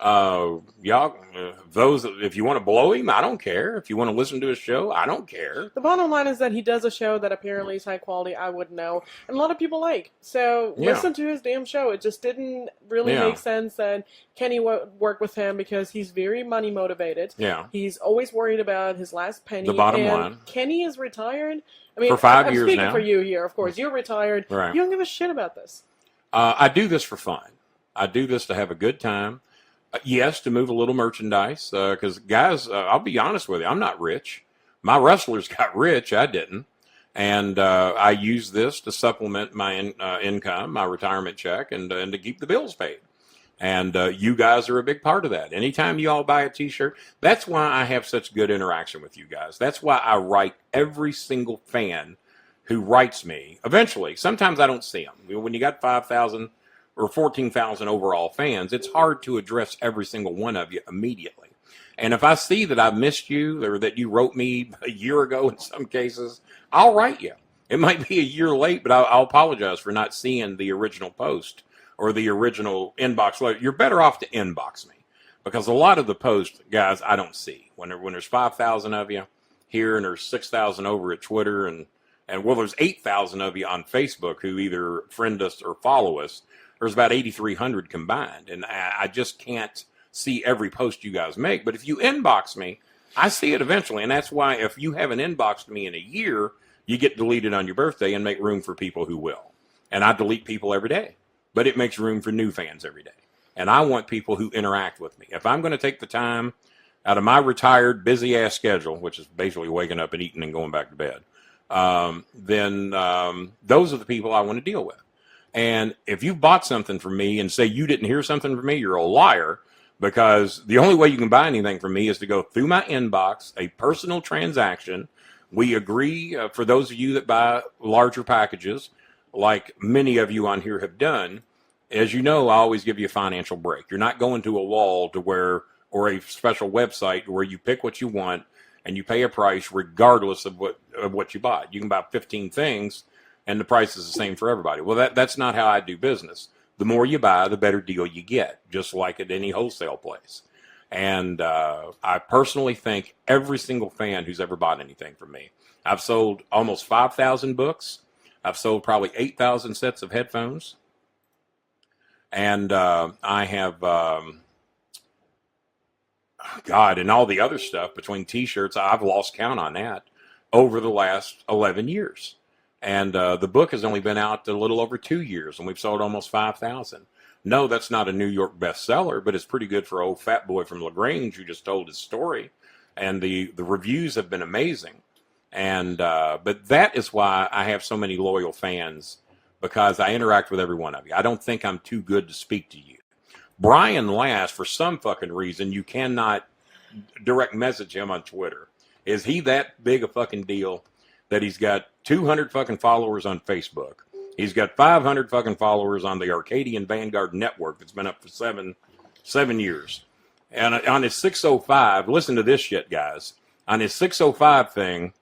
Y'all, those, if you want to blow him, I don't care. If you want to listen to his show, I don't care. The bottom line is that he does a show that apparently is high quality. I wouldn't know. And a lot of people like. So listen to his damn show. It just didn't really make sense that Kenny work with him because he's very money motivated. Yeah. He's always worried about his last penny. The bottom line. Kenny is retired. I mean, for 5 I'm years speaking now. for you here, of course. You're retired. Right. You don't give a shit about this. I do this for fun. I do this to have a good time. Yes, to move a little merchandise, because guys, I'll be honest with you, I'm not rich. My wrestlers got rich, I didn't. And I use this to supplement my income, my retirement check, and to keep the bills paid. And you guys are a big part of that. Anytime you all buy a T-shirt, that's why I have such good interaction with you guys. That's why I write every single fan who writes me. Eventually, sometimes I don't see them. When you got 5,000 or 14,000 overall fans, it's hard to address every single one of you immediately. And if I see that I missed you or that you wrote me a year ago in some cases, I'll write you. It might be a year late, but I'll apologize for not seeing the original post or the original inbox letter. You're better off to inbox me because a lot of the posts, guys, I don't see. When there's 5,000 of you here and there's 6,000 over at Twitter and well, there's 8,000 of you on Facebook who either friend us or follow us. There's about 8,300 combined, and I just can't see every post you guys make. But if you inbox me, I see it eventually. And that's why if you haven't inboxed me in a year, you get deleted on your birthday and make room for people who will. And I delete people every day, but it makes room for new fans every day. And I want people who interact with me. If I'm going to take the time out of my retired, busy-ass schedule, which is basically waking up and eating and going back to bed, then those are the people I want to deal with. And if you bought something from me and say you didn't hear something from me, you're a liar, because the only way you can buy anything from me is to go through my inbox, a personal transaction. We agree, for those of you that buy larger packages, like many of you on here have done, as you know, I always give you a financial break. You're not going to a wall to where, or a special website where you pick what you want and you pay a price regardless of what you bought. You can buy 15 things and the price is the same for everybody. Well, that's not how I do business. The more you buy, the better deal you get, just like at any wholesale place. And I personally thank every single fan who's ever bought anything from me. I've sold almost 5,000 books. I've sold probably 8,000 sets of headphones. And I have, God, and all the other stuff between T-shirts, I've lost count on that over the last 11 years. And the book has only been out a little over 2 years, and we've sold almost 5,000. No, that's not a New York bestseller, but it's pretty good for old fat boy from LaGrange who just told his story. And the reviews have been amazing. And but that is why I have so many loyal fans, because I interact with every one of you. I don't think I'm too good to speak to you. Brian Last, for some fucking reason, you cannot direct message him on Twitter. Is he that big a fucking deal that he's got 200 fucking followers on Facebook? He's got 500 fucking followers on the Arcadian Vanguard network that's been up for seven years. And on his 605, listen to this shit, guys. On his 605 thing,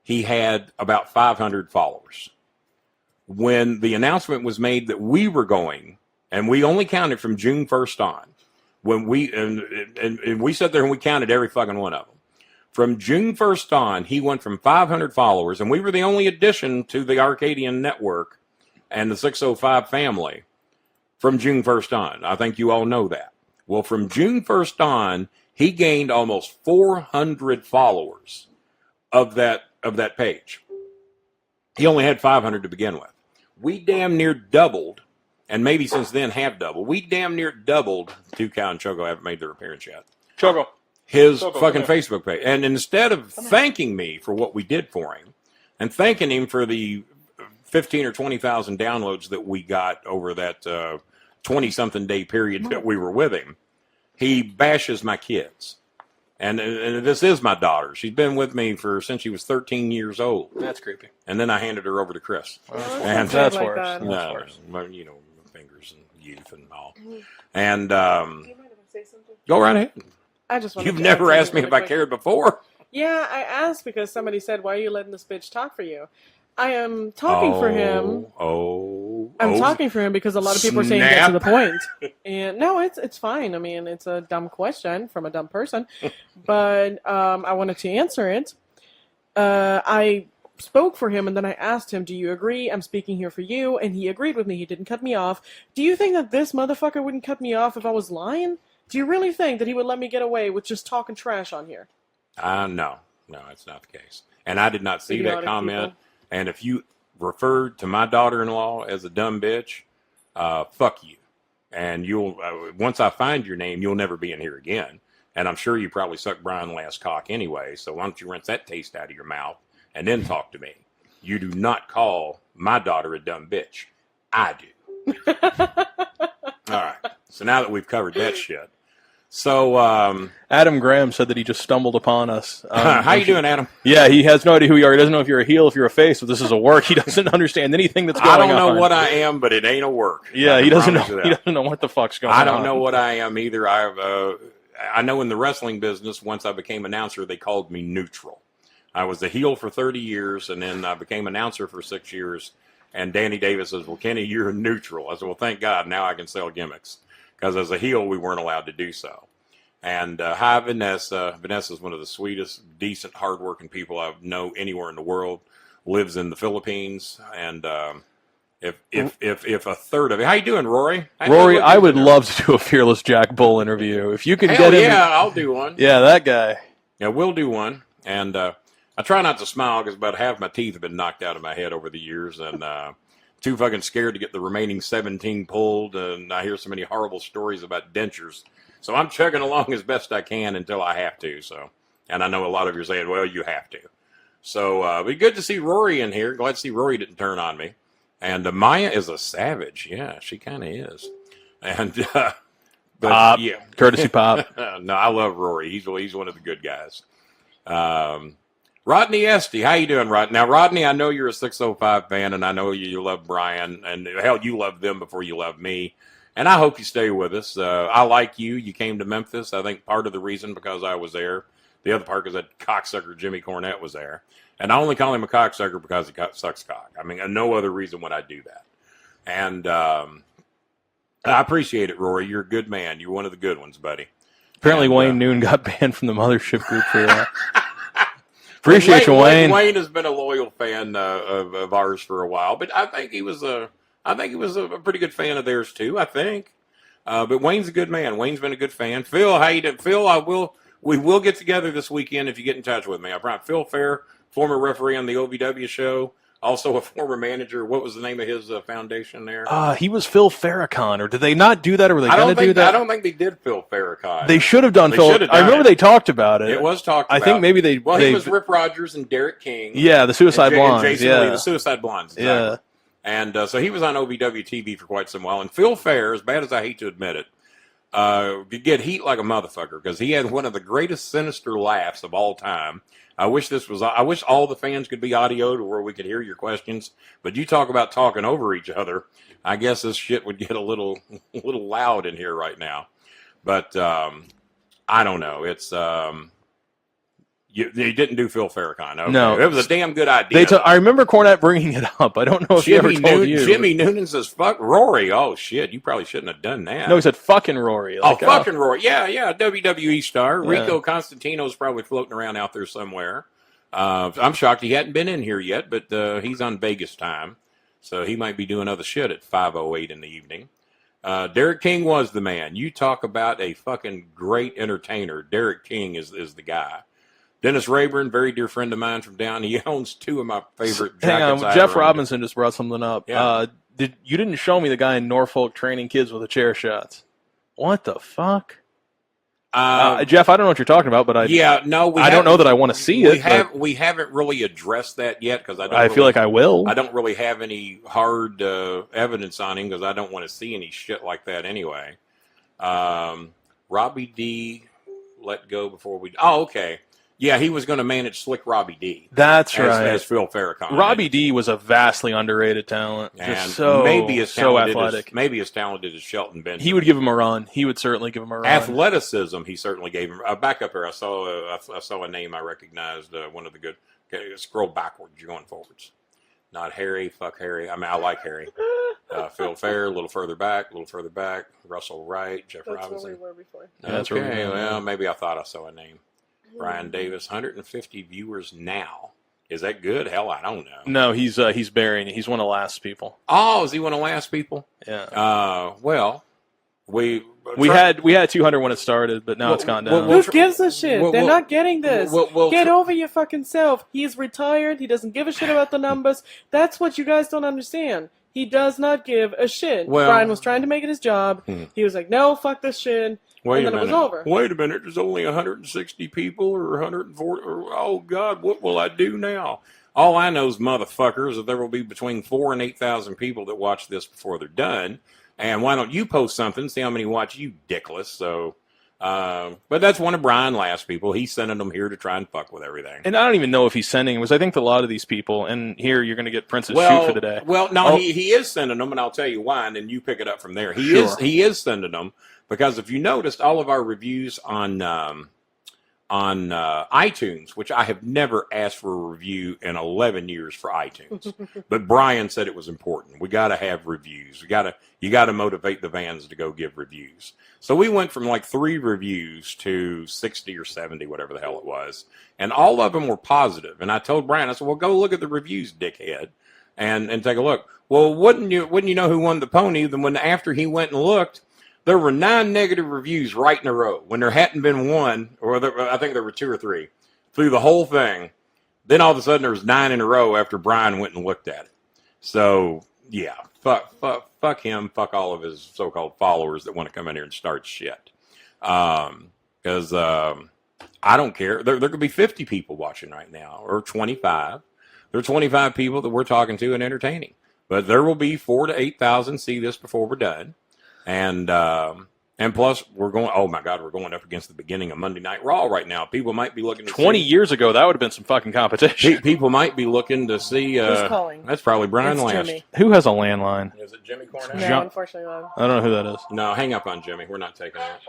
he had about 500 followers. When the announcement was made that we were going, and we only counted from June 1st on, when we and we sat there and we counted every fucking one of them. From June 1st on, he went from 500 followers, and we were the only addition to the Arcadian network and the 605 family from June 1st on. I think you all know that. Well, from June 1st on, he gained almost 400 followers of that page. He only had 500 to begin with. We damn near doubled, and maybe since then have doubled. We damn near doubled. Cow and Choco haven't made their appearance yet. Choco. His fucking Facebook page. And instead of thanking me for what we did for him and thanking him for the 15 or 20,000 downloads that we got over that 20-something day period that we were with him, he bashes my kids. And this is my daughter. She's been with me since she was 13 years old. That's creepy. And then I handed her over to Chris. And that's like worse. You know, fingers and youth and all. And do you mind if I say something? Go right ahead. I just You've never asked me if I cared before. Yeah, I asked because somebody said, "Why are you letting this bitch talk for you?" I am talking for him. I'm talking for him because a lot of people are saying get to the point. And no, it's fine. I mean, it's a dumb question from a dumb person, but I wanted to answer it. I spoke for him, and then I asked him, "Do you agree? I'm speaking here for you," and he agreed with me. He didn't cut me off. Do you think that this motherfucker wouldn't cut me off if I was lying? Do you really think that he would let me get away with just talking trash on here? No, that's not the case. And I did not see that comment. People. And if you referred to my daughter-in-law as a dumb bitch, fuck you. And you'll once I find your name, you'll never be in here again. And I'm sure you probably sucked Brian Last cock anyway. So why don't you rinse that taste out of your mouth and then talk to me? You do not call my daughter a dumb bitch. I do. All right. So now that we've covered that shit. So Adam Graham said that he just stumbled upon us. How you doing, Adam? Yeah, he has no idea who you are. He doesn't know if you're a heel, if you're a face, if this is a work. He doesn't understand anything that's going on. I don't know what I am, but it ain't a work. Yeah, he doesn't know. He doesn't know what the fuck's going on. I don't know what I am either. I know in the wrestling business, once I became announcer, they called me neutral. I was a heel for 30 years, and then I became announcer for 6 years. And Danny Davis says, "Well, Kenny, you're neutral." I said, "Well, thank God. Now I can sell gimmicks." Because as a heel, we weren't allowed to do so. And hi, Vanessa. Vanessa's one of the sweetest, decent, hardworking people I know anywhere in the world. Lives in the Philippines. And If a third of it. How you doing, Rory? Rory, I would love to do a Fearless Jack Bull interview. If you could Hell get him. Yeah, I'll do one. Yeah, that guy. Yeah, we'll do one. And I try not to smile because about half my teeth have been knocked out of my head over the years, and too fucking scared to get the remaining 17 pulled. And I hear so many horrible stories about dentures, so I'm chugging along as best I can until I have to. So, and I know a lot of you are saying, "Well, you have to." So, but good to see Rory in here. Glad to see Rory didn't turn on me. And Maya is a savage. Yeah, she kind of is. And but Pop, yeah, courtesy Pop. No, I love Rory. He's one of the good guys. Rodney Esty, how you doing, Rodney? Now, Rodney, I know you're a 605 fan, and I know you love Brian, and hell, you love them before you love me. And I hope you stay with us. I like you. You came to Memphis. I think part of the reason because I was there. The other part is that cocksucker Jimmy Cornette was there. And I only call him a cocksucker because he sucks cock. I mean, no other reason would I do that. And I appreciate it, Rory. You're a good man. You're one of the good ones, buddy. Apparently, Wayne Noon got banned from the mothership group for that. Appreciate you, Wayne. Wayne has been a loyal fan of ours for a while, but I think he was a pretty good fan of theirs too. I think, but Wayne's a good man. Wayne's been a good fan. Phil, how you doing? Phil, we will get together this weekend if you get in touch with me. I promise. Phil Fair, former referee on the OVW show, also a former manager. What was the name of his foundation there? He was Phil Farrakhan, or did they not do that, or were they going to do that? I don't think they did Phil Farrakhan. They should have done Phil. I remember they talked about it. It was talked about. I think maybe they... Well, he was Rip Rogers and Derek King. Yeah, the Suicide Blondes. And Jason Lee, the Suicide Blondes. Exactly. Yeah. And so he was on OVW TV for quite some while. And Phil Fair, as bad as I hate to admit it, could get heat like a motherfucker because he had one of the greatest sinister laughs of all time. I wish all the fans could be audio to where we could hear your questions. But you talk about talking over each other. I guess this shit would get a little loud in here right now. But I don't know. It's they didn't do Phil Farrakhan. Okay. No, it was a damn good idea. I remember Cornette bringing it up. I don't know if he ever told you. Jimmy Noonan says, "Fuck Rory." Oh shit, you probably shouldn't have done that. No, he said fucking Rory. Like, fucking Rory. Yeah, WWE star. Yeah. Rico Constantino's probably floating around out there somewhere. I'm shocked he hadn't been in here yet, but he's on Vegas time, so he might be doing other shit at 5:08 in the evening. Derek King was the man. You talk about a fucking great entertainer. Derek King is the guy. Dennis Rayburn, very dear friend of mine from down. He owns two of my favorite jackets. Hang on, Jeff Robinson just brought something up. Yeah. You didn't show me the guy in Norfolk training kids with the chair shots. What the fuck? Jeff, I don't know what you're talking about, but I don't know that I want to see it. We haven't really addressed that yet because I feel like I will. I don't really have any hard evidence on him because I don't want to see any shit like that anyway. Robbie D, let go before we. Oh, okay. Yeah, he was going to manage Slick Robbie D. That's right. As Phil Farrakhan. Robbie D was a vastly underrated talent. And so athletic. Maybe as talented as Shelton Benjamin. He would give him a run. He would certainly give him a run. Athleticism, he certainly gave him. Back up here, I saw a name I recognized. One of the good. Okay, scroll backwards. You're going forwards. Not Harry. Fuck Harry. I mean, I like Harry. Phil Fair, a little further back. Russell Wright, Jeff Robinson. That's where we were before. Okay, well, maybe I thought I saw a name. Brian Davis, 150 viewers now. Is that good? Hell, I don't know. No, he's burying it. He's one of the last people. Oh, is he one of the last people? Yeah. Well, we had 200 when it started, but now it's gone down. Who gives a shit? They're not getting this. Get over your fucking self. He's retired. He doesn't give a shit about the numbers. That's what you guys don't understand. He does not give a shit. Well, Brian was trying to make it his job. He was like, no, fuck this shit. Wait and a then minute. It was over. Wait a minute. There's only 160 people or 140. Oh, God, what will I do now? All I know is, motherfuckers, that there will be between 4,000 and 8,000 people that watch this before they're done. And why don't you post something, see how many watch you, dickless. So, but that's one of Brian Last people. He's sending them here to try and fuck with everything. And I don't even know if he's sending them. I think a lot of these people, and here you're going to get Prince's shoot for the day. Well, no, he is sending them, and I'll tell you why, and then you pick it up from there. He is sending them. Because if you noticed, all of our reviews on iTunes, which I have never asked for a review in 11 years for iTunes, but Brian said it was important. We got to have reviews. You got to motivate the fans to go give reviews. So we went from like 3 reviews to 60 or 70, whatever the hell it was, and all of them were positive. And I told Brian, I said, "Well, go look at the reviews, dickhead." and take a look. Well, wouldn't you know who won the pony? Then when after he went and looked, there were 9 negative reviews right in a row when there hadn't been one, or I think there were 2 or 3 through the whole thing. Then all of a sudden there was 9 in a row after Brian went and looked at it. So yeah, fuck him, fuck all of his so-called followers that want to come in here and start shit. Because I don't care. There could be 50 people watching right now, or 25. There are 25 people that we're talking to and entertaining. But there will be 4,000 to 8,000 see this before we're done. And plus, we're going, oh my God, we're going up against the beginning of Monday Night Raw right now. People might be looking to 20 years ago, that would have been some fucking competition. People might be looking to see. Who's calling? That's probably Brian It's Last. Jimmy. Who has a landline? Is it Jimmy Cornette? No, unfortunately not. I don't know who that is. No, hang up on Jimmy. We're not taking that.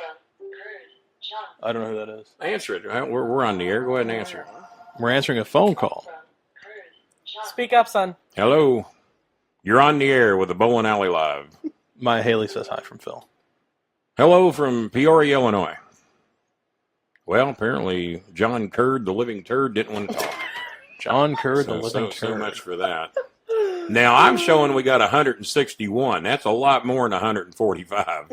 I don't know who that is. Answer it. We're on the air. Go ahead and answer it. We're answering a phone call. Speak up, son. Hello. You're on the air with the Bolin Alley Live. Maya Haley says hi from Phil. Hello from Peoria, Illinois. Well, apparently John Curd, the living turd, didn't want to talk. John Curd, the living turd. So much for that. Now, I'm showing we got 161. That's a lot more than 145.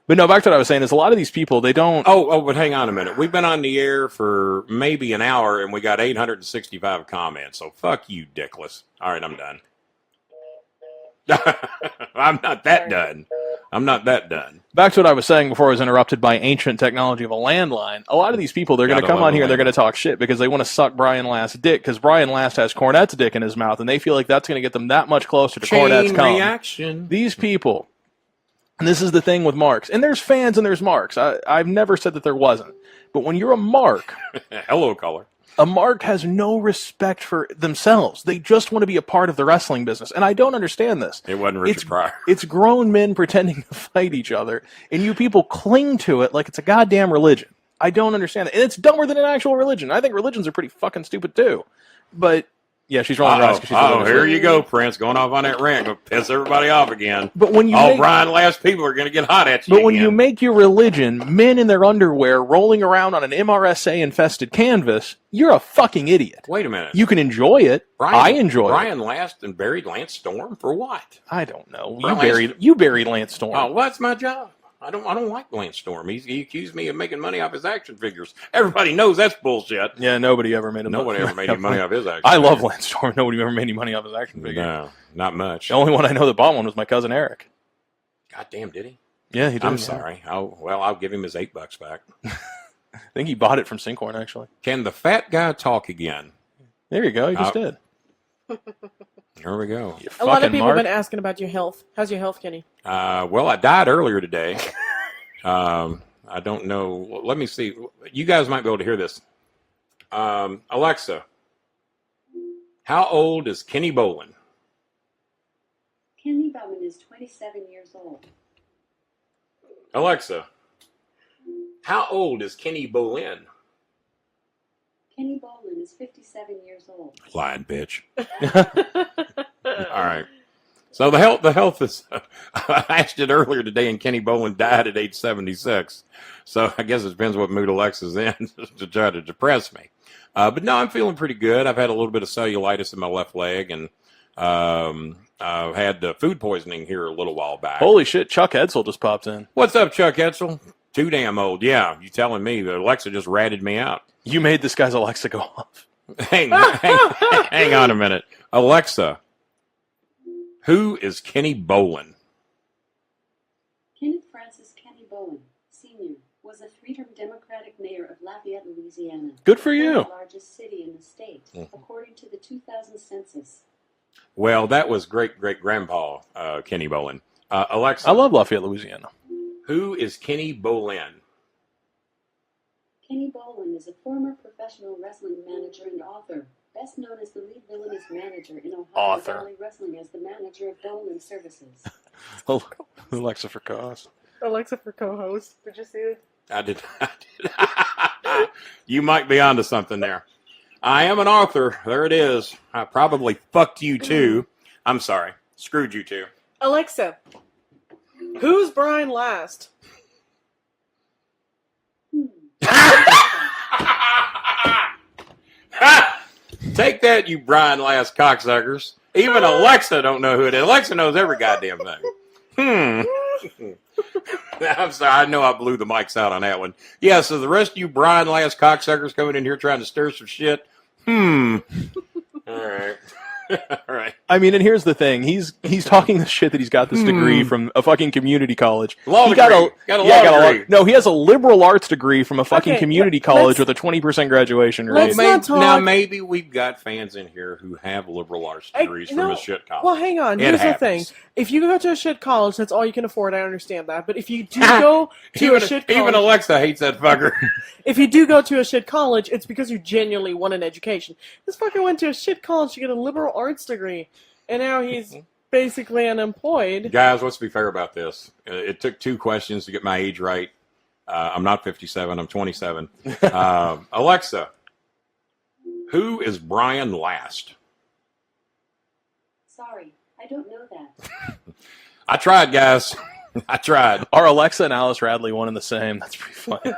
But no, back to what I was saying is a lot of these people, they don't... but hang on a minute. We've been on the air for maybe an hour, and we got 865 comments. So fuck you, dickless. All right, I'm done. I'm not that done. Back to what I was saying before I was interrupted by ancient technology of a landline. A lot of these people, they're going to come on here and they're going to talk shit because they want to suck Brian Last's dick because Brian Last has Cornette's dick in his mouth, and they feel like that's going to get them that much closer to Cornette's cum. Reaction. These people... And this is the thing with marks. And there's fans and there's marks. I've never said that there wasn't. But when you're a mark... Hello, caller. A mark has no respect for themselves. They just want to be a part of the wrestling business. And I don't understand this. It wasn't Richard Pryor. It's grown men pretending to fight each other. And you people cling to it like it's a goddamn religion. I don't understand it. And it's dumber than an actual religion. I think religions are pretty fucking stupid too. But... Yeah, she's rolling her eyes. Here you go, Prince, going off on that rant. Go piss everybody off again. But when you Brian Last people are going to get hot at you But when you make your religion men in their underwear rolling around on an MRSA-infested canvas, you're a fucking idiot. Wait a minute. You can enjoy it. I enjoy it. Brian Last and buried Lance Storm for what? I don't know. You buried Lance Storm. Oh, well, that's my job. I don't like Lance Storm. He accused me of making money off his action figures. Everybody knows that's bullshit. Yeah, nobody ever made any money off his action figures. I love Lance Storm. Nobody ever made any money off his action figure. No, not much. The only one I know that bought one was my cousin Eric. God damn, did he? Yeah, he did. I'm sorry. I'll give him his $8 back. I think he bought it from Sinkhorn, actually. Can the fat guy talk again? There you go. He just did. There we go. A lot of people have been asking about your health. How's your health, Kenny? Well, I died earlier today. I don't know. Let me see. You guys might be able to hear this. Alexa, how old is Kenny Bolin? Kenny Bolin is 27 years old. Alexa, how old is Kenny Bolin? Kenny Bolin is 57 years old. Lying bitch. All right. So the health is, I asked it earlier today, and Kenny Bolin died at age 76. So I guess it depends what mood Alexa's in to try to depress me. But no, I'm feeling pretty good. I've had a little bit of cellulitis in my left leg, and I've had food poisoning here a little while back. Holy shit, Chuck Edsel just popped in. What's up, Chuck Edsel? Too damn old. Yeah, you telling me that Alexa just ratted me out. You made this guy's Alexa go off. Hang on a minute. Alexa, who is Kenny Bolin? Kenneth Francis Kenny Bolin, Sr., was a 3-term Democratic mayor of Lafayette, Louisiana. Good for you. The largest city in the state, according to the 2000 census. Well, that was great-great-grandpa Kenny Bolin. Alexa. I love Lafayette, Louisiana. Who is Kenny Bolin? Kenny Bolin is a former professional wrestling manager and author, best known as the lead villainous manager in Ohio Valley Wrestling as the manager of Bolin Services. Alexa for co-host. Alexa for co-host. Did you see it? I did. You might be onto something there. I am an author. There it is. I probably fucked you too. I'm sorry. Screwed you too. Alexa, who's Brian Last? Take that, you Brian Last cocksuckers. Even Alexa don't know who it is. Alexa knows every goddamn thing. I'm sorry. I know I blew the mics out on that one. Yeah, so the rest of you Brian Last cocksuckers coming in here trying to stir some shit. All right. All right. I mean, and here's the thing: he's talking the shit that he's got this degree from a fucking community college. Law degree. Got a law degree. No, he has a liberal arts degree from a fucking community college with a 20% graduation rate. Now maybe we've got fans in here who have liberal arts degrees from a shit college. Well, hang on. Here's the thing: if you go to a shit college, that's all you can afford. I understand that. But if you do go to a shit college, even Alexa hates that fucker. If you do go to a shit college, it's because you genuinely want an education. This fucker went to a shit college to get a liberal arts degree, and now he's basically unemployed. Guys, let's be fair about this. It took 2 questions to get my age right. I'm not 57. I'm 27. Alexa, who is Brian Last? Sorry, I don't know that. I tried, guys. I tried. Are Alexa and Alice Radley one and the same? That's pretty funny.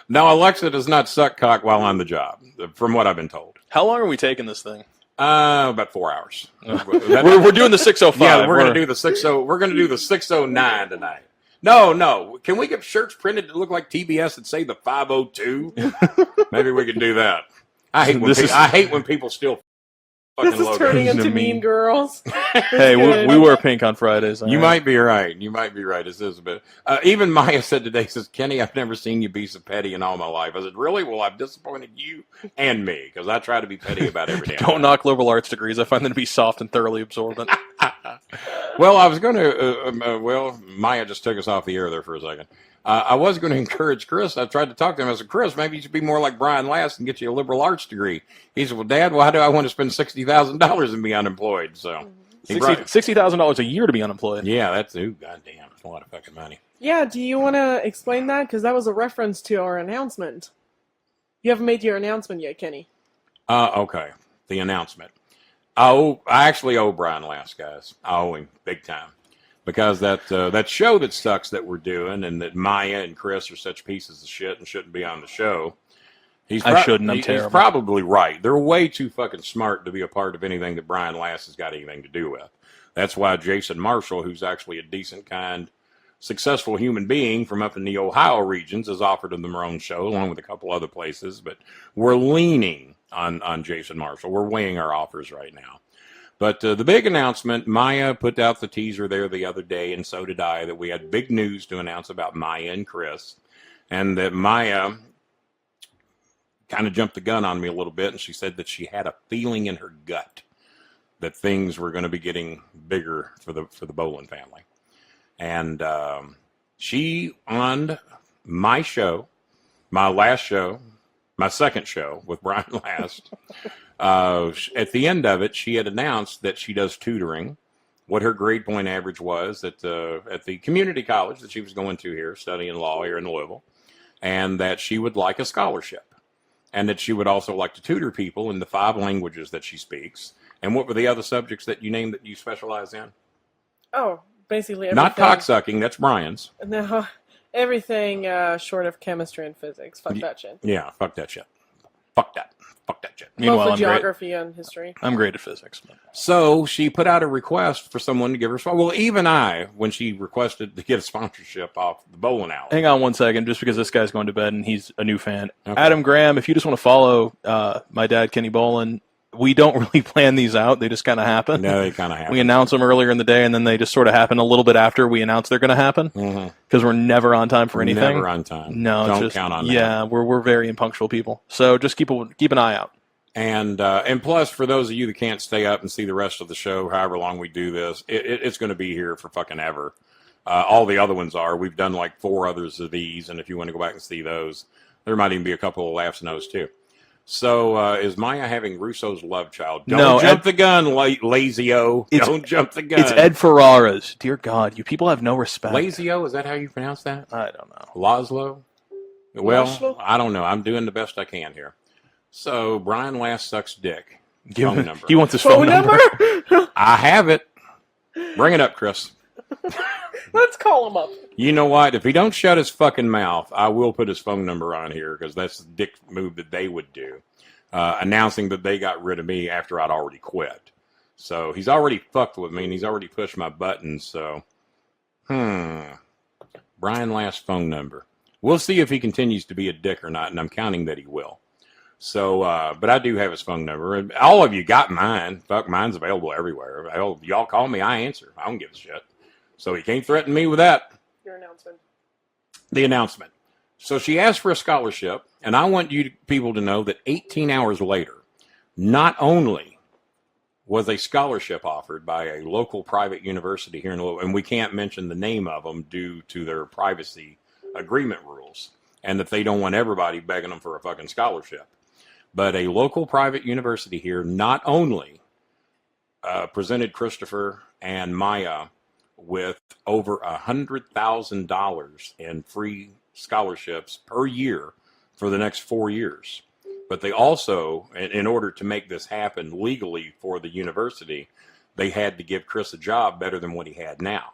No, Alexa does not suck cock while on the job, from what I've been told. How long are we taking this thing? About 4 hours. We're doing the 605. Yeah, we're going to do the 60. We're going to do the 609 tonight. No. Can we get shirts printed that look like TBS and say the 502? Maybe we can do that. I hate when people steal fucking logos. This is logos. turning into Mean Girls. Hey, we wear pink on Fridays. You might be right. You might be right. This is a bit. Even Maya said today, says, Kenny, I've never seen you be so petty in all my life. I said, really? Well, I've disappointed you and me because I try to be petty about everything. Don't knock liberal arts degrees. I find them to be soft and thoroughly absorbent. Well, I was going to, Maya just took us off the air there for a second. I was going to encourage Chris. I tried to talk to him. I said, Chris, maybe you should be more like Brian Last and get you a liberal arts degree. He said, well, Dad, why do I want to spend $60,000 and be unemployed? So $60,000 a year to be unemployed. Yeah, that's, goddamn, that's a lot of fucking money. Yeah, do you want to explain that? Because that was a reference to our announcement. You haven't made your announcement yet, Kenny. Okay, the announcement. I actually owe Brian Last, guys. I owe him big time. Because that show that sucks that we're doing, and that Maya and Chris are such pieces of shit and shouldn't be on the show. I'm terrible. He's probably right. They're way too fucking smart to be a part of anything that Brian Last has got anything to do with. That's why Jason Marshall, who's actually a decent, kind, successful human being from up in the Ohio regions, has offered them their own show, along with a couple other places. But we're leaning on Jason Marshall. We're weighing our offers right now. But the big announcement, Maya put out the teaser there the other day, and so did I, that we had big news to announce about Maya and Chris, and that Maya kind of jumped the gun on me a little bit, and she said that she had a feeling in her gut that things were going to be getting bigger for the Bolin family. And she, on my show, my last show, my second show with Brian Last, at the end of it, she had announced that she does tutoring, what her grade point average was at the community college that she was going to here, studying law here in Louisville, and that she would like a scholarship, and that she would also like to tutor people in the 5 languages that she speaks. And what were the other subjects that you named that you specialize in? Oh, basically everything. Not cocksucking, that's Brian's. No, everything short of chemistry and physics. Fuck that shit. Yeah, fuck that shit. Fuck that shit. Meanwhile, mostly geography and history. I'm great at physics. So she put out a request for someone to give her. Well, even I, when she requested to get a sponsorship off the Bolin Alley. Hang on one second, just because this guy's going to bed and he's a new fan. Okay. Adam Graham, if you just want to follow my dad, Kenny Bolin, we don't really plan these out. They just kind of happen. No, they kind of happen. We announce them earlier in the day, and then they just sort of happen a little bit after we announce they're going to happen. Because we're never on time for anything. Never on time. No, don't count on that. Yeah, we're very impunctual people. So just keep an eye out. And plus, for those of you that can't stay up and see the rest of the show, however long we do this, it's going to be here for fucking ever. All the other ones are. We've done like 4 others of these, and if you want to go back and see those, there might even be a couple of laughs in those too. So, is Maya having Russo's love child? Don't jump the gun, lazy-o. Don't jump the gun. It's Ed Ferrara's. Dear God, you people have no respect. Lazy-o? Is that how you pronounce that? I don't know. Laszlo? Well, I don't know. I'm doing the best I can here. So, Brian Last sucks dick. Phone number. He wants his phone number? I have it. Bring it up, Chris. Let's call him up. You know what? If he don't shut his fucking mouth, I will put his phone number on here because that's the dick move that they would do. announcing that they got rid of me after I'd already quit. So he's already fucked with me, and he's already pushed my buttons. So, Brian Last's phone number. We'll see if he continues to be a dick or not, and I'm counting that he will. So, but I do have his phone number. All of you got mine. Fuck, mine's available everywhere. Hell, y'all call me, I answer. I don't give a shit. So he can't threaten me with that. Your announcement. The announcement. So she asked for a scholarship, and I want you people to know that 18 hours later, not only was a scholarship offered by a local private university here in Louisville, and we can't mention the name of them due to their privacy agreement rules, and that they don't want everybody begging them for a fucking scholarship. But a local private university here not only presented Christopher and Maya with over $100,000 in free scholarships per year for the next 4 years. But they also, in order to make this happen legally for the university, they had to give Chris a job better than what he had now.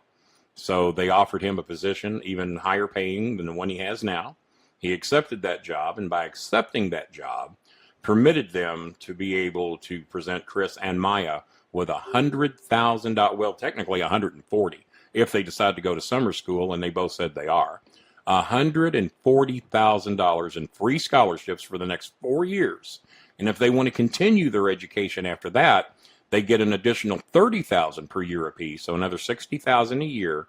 So they offered him a position even higher paying than the one he has now. He accepted that job, and by accepting that job, permitted them to be able to present Chris and Maya with $100,000, well, technically $140,000 if they decide to go to summer school, and they both said they are. $140,000 in free scholarships for the next 4 years. And if they want to continue their education after that, they get an additional $30,000 per year apiece, so another $60,000 a year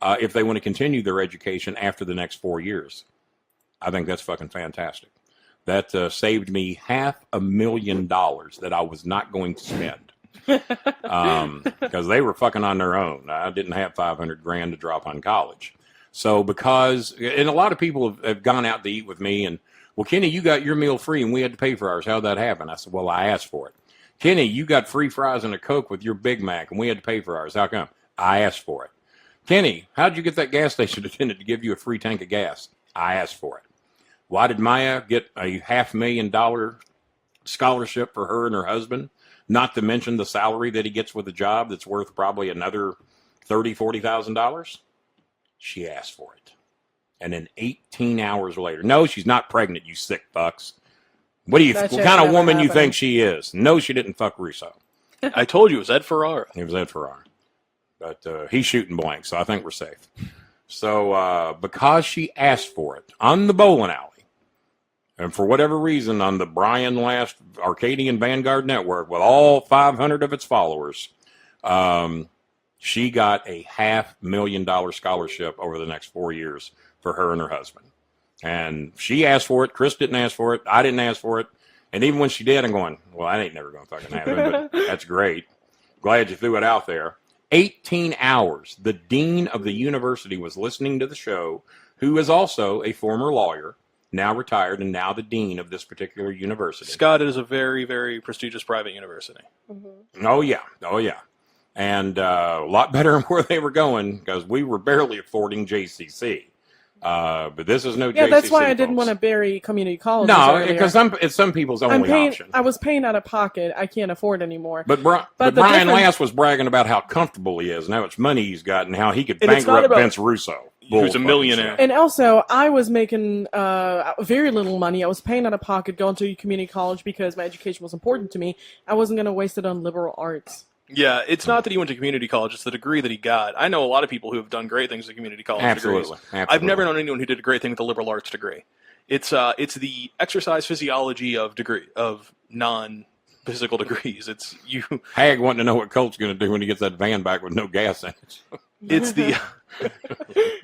if they want to continue their education after the next 4 years. I think that's fucking fantastic. That saved me $500,000 that I was not going to spend because they were fucking on their own. I didn't have $500,000 to drop on college. So because, and a lot of people have gone out to eat with me and, well, Kenny, you got your meal free and we had to pay for ours. How'd that happen? I said, well, I asked for it. Kenny, you got free fries and a Coke with your Big Mac and we had to pay for ours. How come? I asked for it. Kenny, how'd you get that gas station attendant to give you a free tank of gas? I asked for it. Why did Maya get a $500,000 scholarship for her and her husband? Not to mention the salary that he gets with a job that's worth probably another $30,000, $40,000. She asked for it. And then 18 hours later, no, she's not pregnant, you sick fucks. What kind of woman you think she is? No, she didn't fuck Russo. I told you it was Ed Ferrara. It was Ed Ferrara. But he's shooting blank, so I think we're safe. So because she asked for it on the bowling alley, and for whatever reason on the Brian Last Arcadian Vanguard Network with all 500 of its followers, she got a $500,000 scholarship over the next 4 years for her and her husband. And she asked for it. Chris didn't ask for it. I didn't ask for it. And even when she did, I'm going, well, I ain't never going to fucking have it, but that's great. Glad you threw it out there. 18 hours. The dean of the university was listening to the show, who is also a former lawyer, now retired, and now the dean of this particular university. Scott, it is a very, very prestigious private university. Mm-hmm. Oh, yeah. Oh, yeah. And a lot better than where they were going because we were barely affording JCC. But this is no JCC. Yeah, that's why I didn't want to bury community college. No, because it's some people's only option. I was paying out of pocket. I can't afford anymore. But Brian Last was bragging about how comfortable he is and how much money he's got and how he could bankrupt Vince Russo. Who's a millionaire. And also, I was making very little money. I was paying out of pocket going to community college because my education was important to me. I wasn't going to waste it on liberal arts. Yeah, it's not that he went to community college, it's the degree that he got. I know a lot of people who have done great things at community college degrees. Absolutely. I've never known anyone who did a great thing with a liberal arts degree. It's the exercise physiology of non-physical degrees. It's you Hag wanting to know what Colt's going to do when he gets that van back with no gas in it.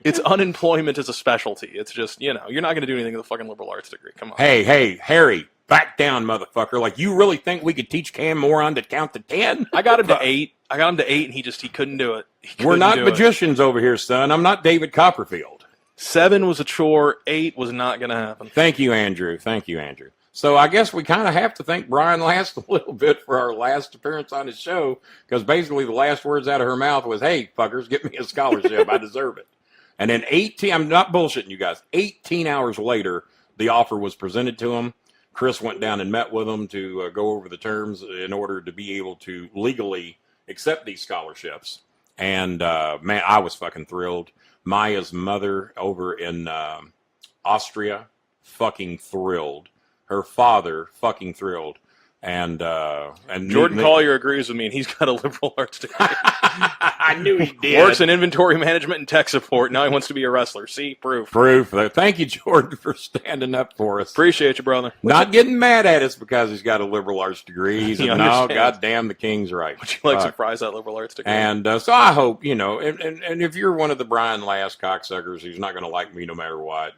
It's unemployment as a specialty. It's just, you're not going to do anything with a fucking liberal arts degree. Come on. Hey, Harry. Back down, motherfucker. Like, you really think we could teach Cam Moron to count to 10? I got him to 8. And he couldn't do it. We're not magicians over here, son. I'm not David Copperfield. 7 was a chore. 8 was not going to happen. Thank you, Andrew. So I guess we kind of have to thank Brian Last a little bit for our last appearance on his show, because basically the last words out of her mouth was, hey, fuckers, get me a scholarship. I deserve it. And then I'm not bullshitting you guys, 18 hours later, the offer was presented to him. Chris went down and met with them to go over the terms in order to be able to legally accept these scholarships. And, man, I was fucking thrilled. Maya's mother over in Austria, fucking thrilled her father fucking thrilled. And Jordan Collier agrees with me, and he's got a liberal arts degree. I knew he did. Works in inventory management and tech support. Now he wants to be a wrestler. See, proof. Thank you, Jordan, for standing up for us. Appreciate you, brother. Not getting mad at us because he's got a liberal arts degree. He's no, goddamn, the king's right. Would you like some fries, that liberal arts degree? And so I hope, and if you're one of the Brian Last cocksuckers who's not going to like me no matter what,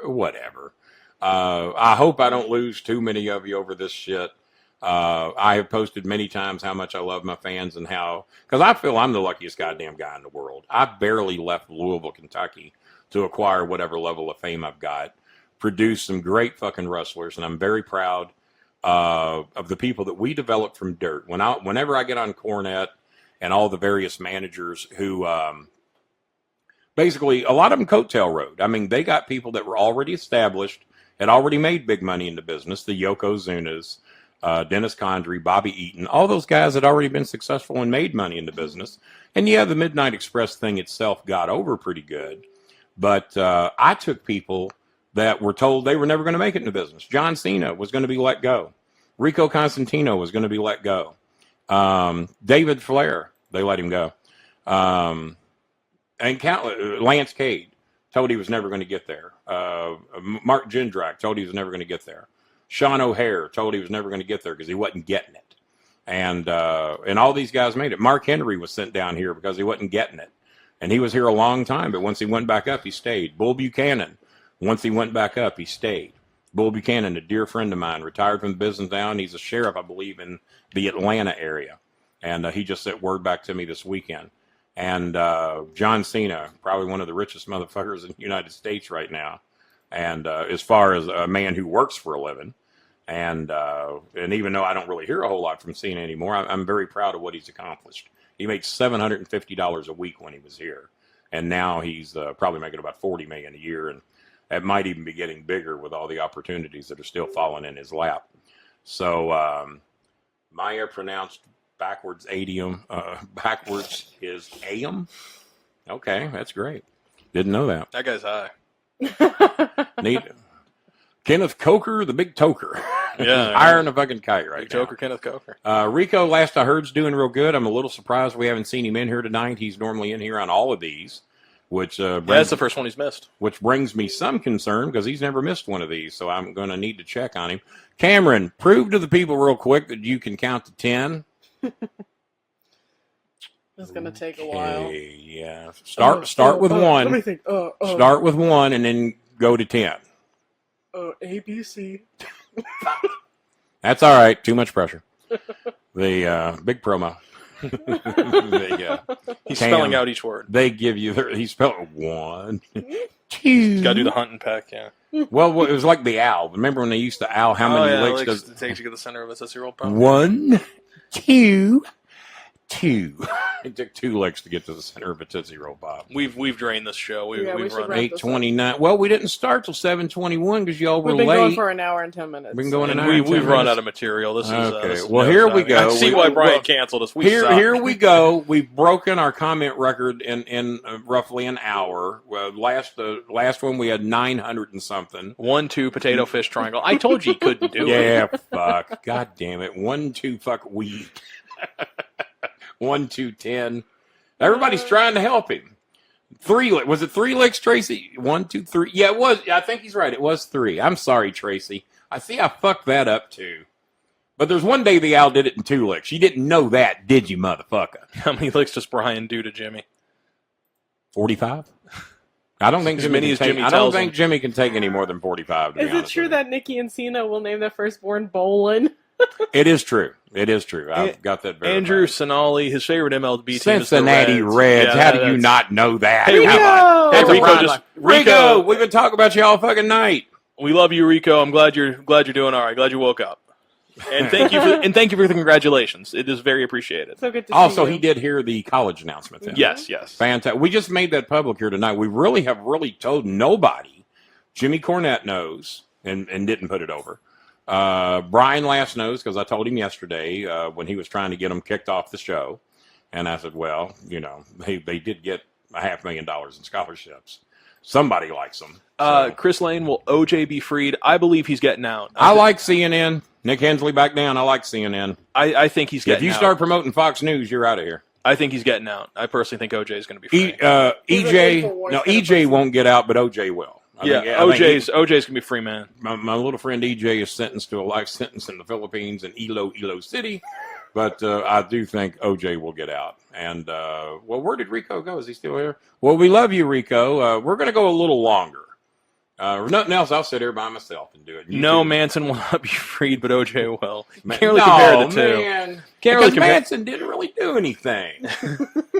whatever. I hope I don't lose too many of you over this shit. I have posted many times how much I love my fans and because I feel I'm the luckiest goddamn guy in the world. I barely left Louisville, Kentucky to acquire whatever level of fame I've got, produced some great fucking wrestlers, and I'm very proud of the people that we developed from dirt. Whenever I get on Cornette and all the various managers who, basically a lot of them coattail rode. I mean, they got people that were already established, had already made big money in the business, the Yokozunas, Dennis Condrey, Bobby Eaton, all those guys had already been successful and made money in the business. And yeah, the Midnight Express thing itself got over pretty good. But I took people that were told they were never going to make it in the business. John Cena was going to be let go. Rico Constantino was going to be let go. David Flair, they let him go. And Lance Cade told he was never going to get there. Mark Jindrak told he was never going to get there. Sean O'Hare told he was never going to get there because he wasn't getting it. And all these guys made it. Mark Henry was sent down here because he wasn't getting it. And he was here a long time, but once he went back up, he stayed. Bull Buchanan, once he went back up, he stayed. Bull Buchanan, a dear friend of mine, retired from the business now, and he's a sheriff, I believe, in the Atlanta area. And he just sent word back to me this weekend. And John Cena, probably one of the richest motherfuckers in the United States right now. And as far as a man who works for a living, and even though I don't really hear a whole lot from Cena anymore, I'm very proud of what he's accomplished. He makes $750 a week when he was here, and now he's probably making about $40 million a year, and that might even be getting bigger with all the opportunities that are still falling in his lap. So Maya pronounced backwards adium, backwards is am. Okay, that's great. Didn't know that. That guy's high. Neat. Kenneth Coker, the big toker. Yeah. Higher than a fucking kite right big now. Toker, Kenneth Coker. Rico, last I heard, is doing real good. I'm a little surprised we haven't seen him in here tonight. He's normally in here on all of these, which that's the first one he's missed. Which brings me some concern because he's never missed one of these, so I'm going to need to check on him. Cameron, prove to the people real quick that you can count to 10. It's going to take a while. Yeah. Start with 1. Let me think. Start with 1 and then go to 10. A, B, C. That's all right. Too much pressure. The big promo. He's spelling out each word. They give you he's spelling 1, 2. He's got to do the hunt and peck, yeah. Well, it was like the owl. Remember when they used to owl how many licks does it take to get the center of a Tootsie Roll Pop? 1, 2, 2. It took 2 licks to get to the center of a Tootsie Roll Pop. We've drained this show. We've run 8:29. Well, we didn't start till 7:21 because y'all were late. We've been going for an hour and 10 minutes. We've been going an hour. We've run out of material. This is okay. Well, here we go. I see why Brian canceled us. Here we go. We've broken our comment record in roughly an hour. Well, last one we had 900 and something. 1, 2 potato fish triangle. I told you couldn't do it. Yeah, fuck. God damn it. 1, 2 fuck weed. 1, 2, 10. Everybody's trying to help him. 3 was it 3 licks, Tracy? 1, 2, 3. Yeah, it was. I think he's right. It was 3. I'm sorry, Tracy. I fucked that up too. But there's one day the owl did it in 2 licks. You didn't know that, did you, motherfucker? How many licks does Brian do to Jimmy? 45. I don't think Jimmy can take any more than 45. Is it true that Nikki and Cena will name their firstborn Bolin? It is true. It is true. I've got that verified. Andrew Sonali, his favorite MLB team Cincinnati is the Reds. How do you not know that? Hey, Rico, we've been talking about you all fucking night. We love you, Rico. I'm glad you're doing all right. Glad you woke up. And thank you for the congratulations. It is very appreciated. So good to also, see you. He did hear the college announcement then. Yes. Fantastic. We just made that public here tonight. We really have told nobody. Jimmy Cornette knows and didn't put it over. Brian Last knows because I told him yesterday when he was trying to get him kicked off the show. And I said, well, they did get $500,000 in scholarships. somebody likes him. Chris Lane, will OJ be freed? I believe he's getting out. I like CNN. Nick Hensley back down. I like CNN. I think he's getting out. If you start promoting Fox News, you're out of here. I think he's getting out. I personally think OJ is going to be free. EJ won't get out, but OJ will. OJ's going to be free, man. My little friend EJ is sentenced to a life sentence in the Philippines in Iloilo City, but I do think OJ will get out. And, where did Rico go? Is he still here? Well, we love you, Rico. We're going to go a little longer. Nothing else, I'll sit here by myself and do it. Manson will not be freed, but OJ will. Can't really compare the two. Man. Because Manson didn't really do anything.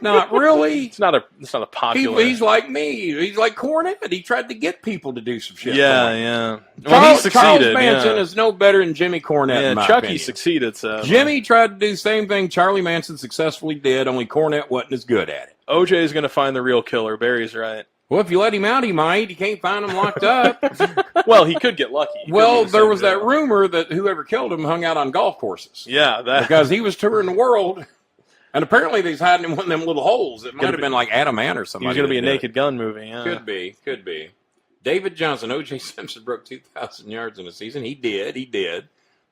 Not really. It's not a popular. He's like me. He's like Cornette. He tried to get people to do some shit. Yeah. Well, he succeeded. Charles Manson is no better than Jimmy Cornette. Yeah, Chucky succeeded. So Jimmy tried to do the same thing Charlie Manson successfully did. Only Cornette wasn't as good at it. OJ is going to find the real killer. Barry's right. Well, if you let him out, he might. You can't find him locked up. Well, he could get lucky. There was that rumor that whoever killed him hung out on golf courses. Yeah, because he was touring the world, and apparently he's hiding in one of them little holes. It might have been like Adam Ant or something. He was going to be a Naked Gun movie. Yeah. Could be. David Johnson, O.J. Simpson broke 2,000 yards in a season. He did.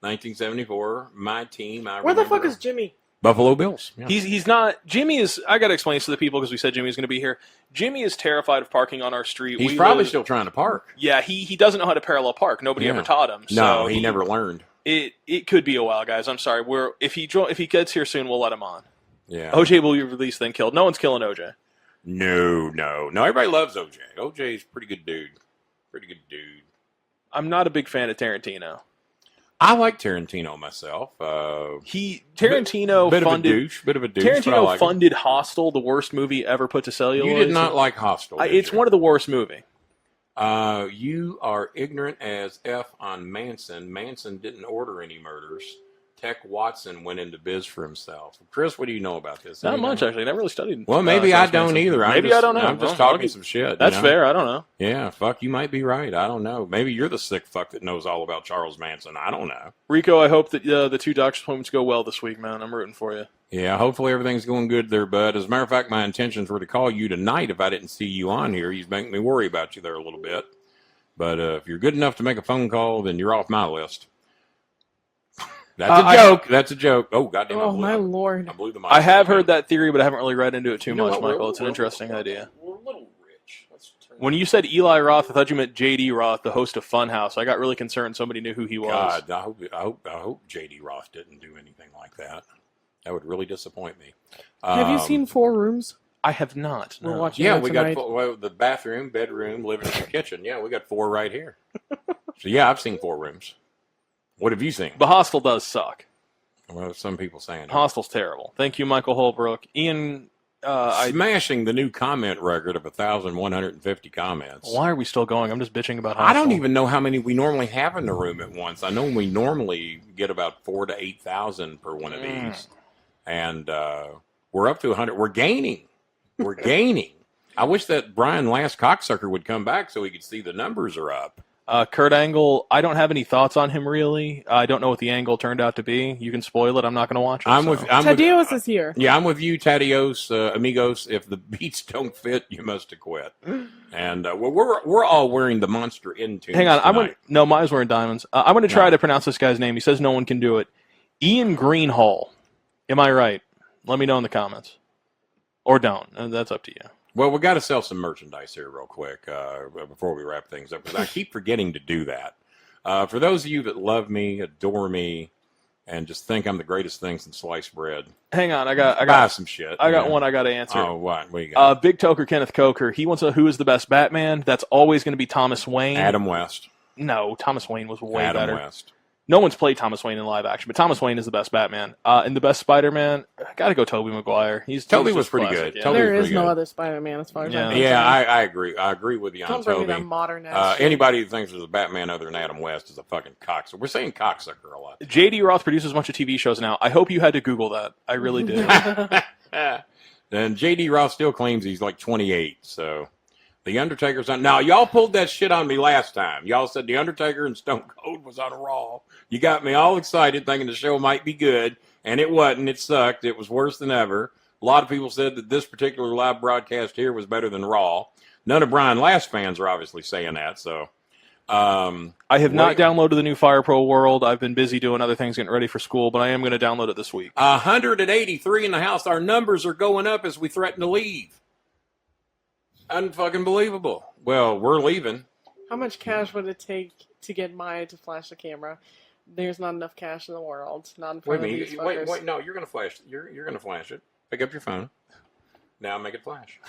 1974, my team. Where the fuck is Jimmy? Buffalo Bills. Yeah. He's not. Jimmy is. I got to explain this to the people because we said Jimmy was going to be here. Jimmy is terrified of parking on our street. He's probably still trying to park. Yeah, he doesn't know how to parallel park. Nobody ever taught him. So no, he never learned. It could be a while, guys. I'm sorry. If he gets here soon, we'll let him on. Yeah. OJ will be released then killed. No one's killing OJ. No. Everybody loves OJ. OJ's a pretty good dude. I'm not a big fan of Tarantino. I like Tarantino myself. Tarantino bit funded of a douche. Tarantino funded Hostel, the worst movie ever put to celluloid. You did not like Hostel. It's one of the worst movies. You are ignorant as F on Manson. Manson didn't order any murders. Tech Watson went into biz for himself. Chris, what do you know about this? Not much, actually. I never really studied. Well, maybe I don't either. I don't know. I'm just talking some shit. That's fair. I don't know. Yeah, fuck, you might be right. I don't know. Maybe you're the sick fuck that knows all about Charles Manson. I don't know. Rico, I hope that the 2 doctor's appointments go well this week, man. I'm rooting for you. Yeah, hopefully everything's going good there, bud. As a matter of fact, my intentions were to call you tonight if I didn't see you on here. You'd make me worry about you there a little bit. But if you're good enough to make a phone call, then you're off my list. That's a joke. Oh, goddamn. Oh, my Lord. I blew the mic. I have heard that theory, but I haven't really read into it too much, Michael. It's an interesting idea. We're a little rich. When you said Eli Roth, I thought you meant J.D. Roth, the host of Funhouse. I got really concerned somebody knew who he was. God, I hope J.D. Roth didn't do anything like that. That would really disappoint me. Have you seen 4 Rooms? I have not. No. We're watching we got the bathroom, bedroom, living room, kitchen. Yeah, we got 4 right here. So, yeah, I've seen 4 Rooms. What have you seen? The Hostel does suck. Well, some people saying Hostel's terrible. Thank you, Michael Holbrook. Ian, smashing the new comment record of 1,150 comments. Why are we still going? I'm just bitching about Hostel. I don't even know how many we normally have in the room at once. I know we normally get about 4,000 to 8,000 per one of these, and we're up to 100. We're gaining. I wish that Brian Last Cocksucker would come back so we could see the numbers are up. Kurt Angle, I don't have any thoughts on him, really. I don't know what the angle turned out to be. You can spoil it. I'm not going to watch it. Tadios is here. Yeah, I'm with you, Tadios, amigos. If the beats don't fit, you must have quit. And we're all wearing the Monster Intune. Hang on. No, mine's wearing diamonds. I'm going to try to pronounce this guy's name. He says no one can do it. Ian Greenhall. Am I right? Let me know in the comments. Or don't. That's up to you. Well, we got to sell some merchandise here real quick before we wrap things up, because I keep forgetting to do that. For those of you that love me, adore me, and just think I'm the greatest thing since sliced bread. Hang on, I got buy some shit. I got one I got to answer. Oh, what? What you got? Big Toker Kenneth Coker. He wants who is the best Batman. That's always going to be Thomas Wayne. Adam West. No, Thomas Wayne was way better. Adam West. No one's played Thomas Wayne in live action, but Thomas Wayne is the best Batman. And the best Spider-Man, got to go Tobey Maguire. Toby was pretty good. Yeah. There is no other Spider-Man as far as I'm concerned. Yeah, I agree. I agree with you on Don't Toby. bring me that modern anybody who thinks there's a Batman other than Adam West is a fucking cocksucker. We're saying cocksucker a lot. J.D. Roth produces a bunch of TV shows now. I hope you had to Google that. I really did. Then J.D. Roth still claims he's like 28, so... The Undertaker's on. Now, y'all pulled that shit on me last time. Y'all said The Undertaker and Stone Cold was on Raw. You got me all excited thinking the show might be good, and it wasn't. It sucked. It was worse than ever. A lot of people said that this particular live broadcast here was better than Raw. None of Brian Last fans are obviously saying that. So, I have not downloaded the new Fire Pro World. I've been busy doing other things, getting ready for school, but I am going to download it this week. 183 in the house. Our numbers are going up as we threaten to leave. Unfucking believable. Well, we're leaving. How much cash would it take to get Maya to flash the camera? There's not enough cash in the world. Not in front of these fuckers. Wait, no, you're gonna flash. You're gonna flash it. Pick up your phone. Now make it flash.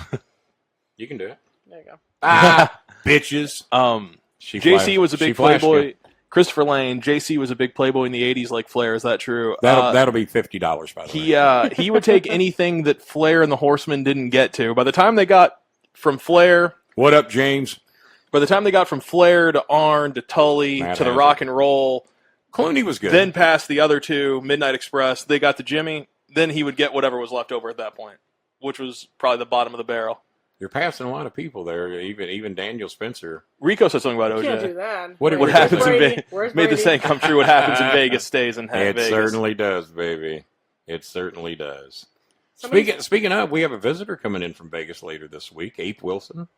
You can do it. There you go. Bitches. JC was a big playboy. Christopher Lane. JC was a big playboy in the '80s, like Flair. Is that true? That'll be $50 by the way. He would take anything that Flair and the Horsemen didn't get to. By the time they got from Flair, what up, James? By the time they got from Flair to Arn to Tully to the Rock and Roll, Clooney was good. Then past the other two, Midnight Express, they got to Jimmy. Then he would get whatever was left over at that point, which was probably the bottom of the barrel. You're passing a lot of people there. Even Daniel Spencer. Rico said something about OJ. You can't do that. What happens in Vegas? Made the saying come true. What happens in Vegas stays in Vegas. It certainly does, baby. It certainly does. Speaking of, we have a visitor coming in from Vegas later this week. Ape Wilson,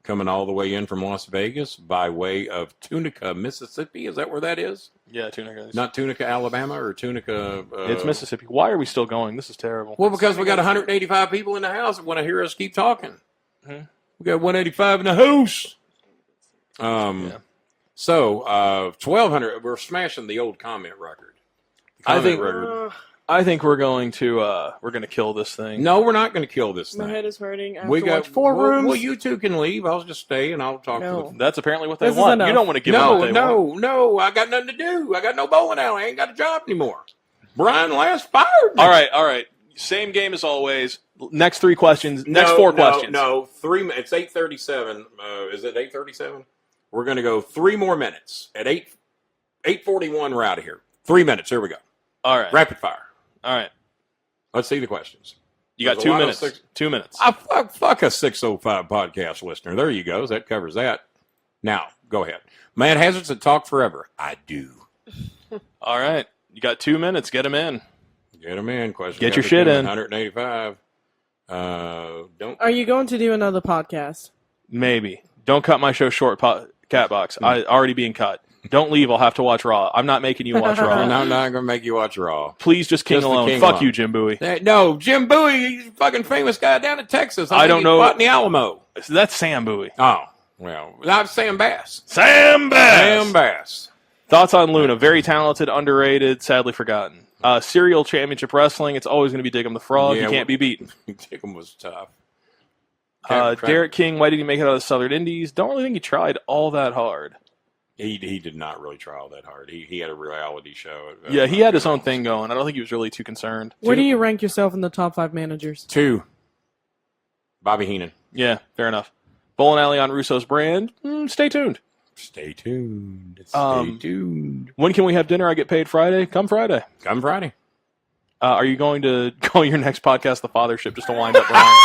coming all the way in from Las Vegas by way of Tunica, Mississippi. Is that where that is? Yeah, Tunica. Not Tunica, Alabama, or Tunica. It's Mississippi. Why are we still going? This is terrible. Well, because we got 185 people in the house that want to hear us keep talking. Mm-hmm. We got 185 in the house. So 1,200. We're smashing the old comment record. I think we're going to kill this thing. No, we're not going to kill this thing. My head is hurting. I have to watch 4 rooms. Well, you two can leave. I'll just stay and I'll talk to them. That's apparently what they want. You don't want to give them what they want. No. I got nothing to do. I got no bowling alley. I ain't got a job anymore. Brian Last fired me. All right. Same game as always. Next 3 questions. Next 4 questions. No, 3. It's 8:37. Is it 8:37? We're going to go 3 more minutes. At 8:41, we're out of here. 3 minutes. Here we go. All right. Rapid fire. All right. Let's see the questions. You got 2 minutes. 2 minutes. Fuck a 605 podcast listener. There you go. That covers that. Now, go ahead. Mad Hazards that talk forever. I do. All right. You got 2 minutes. Get them in. Get them in. Question. Get your shit in. 185. Are you going to do another podcast? Maybe. Don't cut my show short, Catbox. I already being cut. Don't leave. I'll have to watch Raw. I'm not making you watch Raw. I'm not going to make you watch Raw. Please just King alone. Fuck you, Jim Bowie. No, Jim Bowie, he's a fucking famous guy down in Texas. I don't know. He fought in the Alamo. That's Sam Bowie. Oh, well, that's Sam Bass. Sam Bass. Thoughts on Luna? Very talented, underrated, sadly forgotten. Serial Championship Wrestling. It's always going to be Diggum the Frog. Yeah, he can't be beaten. Diggum was tough. Derek King. Why did he make it out of the Southern Indies? Don't really think he tried all that hard. He did not really try all that hard. He had a reality show. Yeah, he had his own thing going. I don't think he was really too concerned. Where do you rank yourself in the top 5 managers? 2. Bobby Heenan. Yeah, fair enough. Bowling Alley on Russo's brand. Stay tuned. Stay tuned. Stay tuned. When can we have dinner? I get paid Friday. Come Friday. Come Friday. Are you going to call your next podcast The Fathership just to wind up Brian?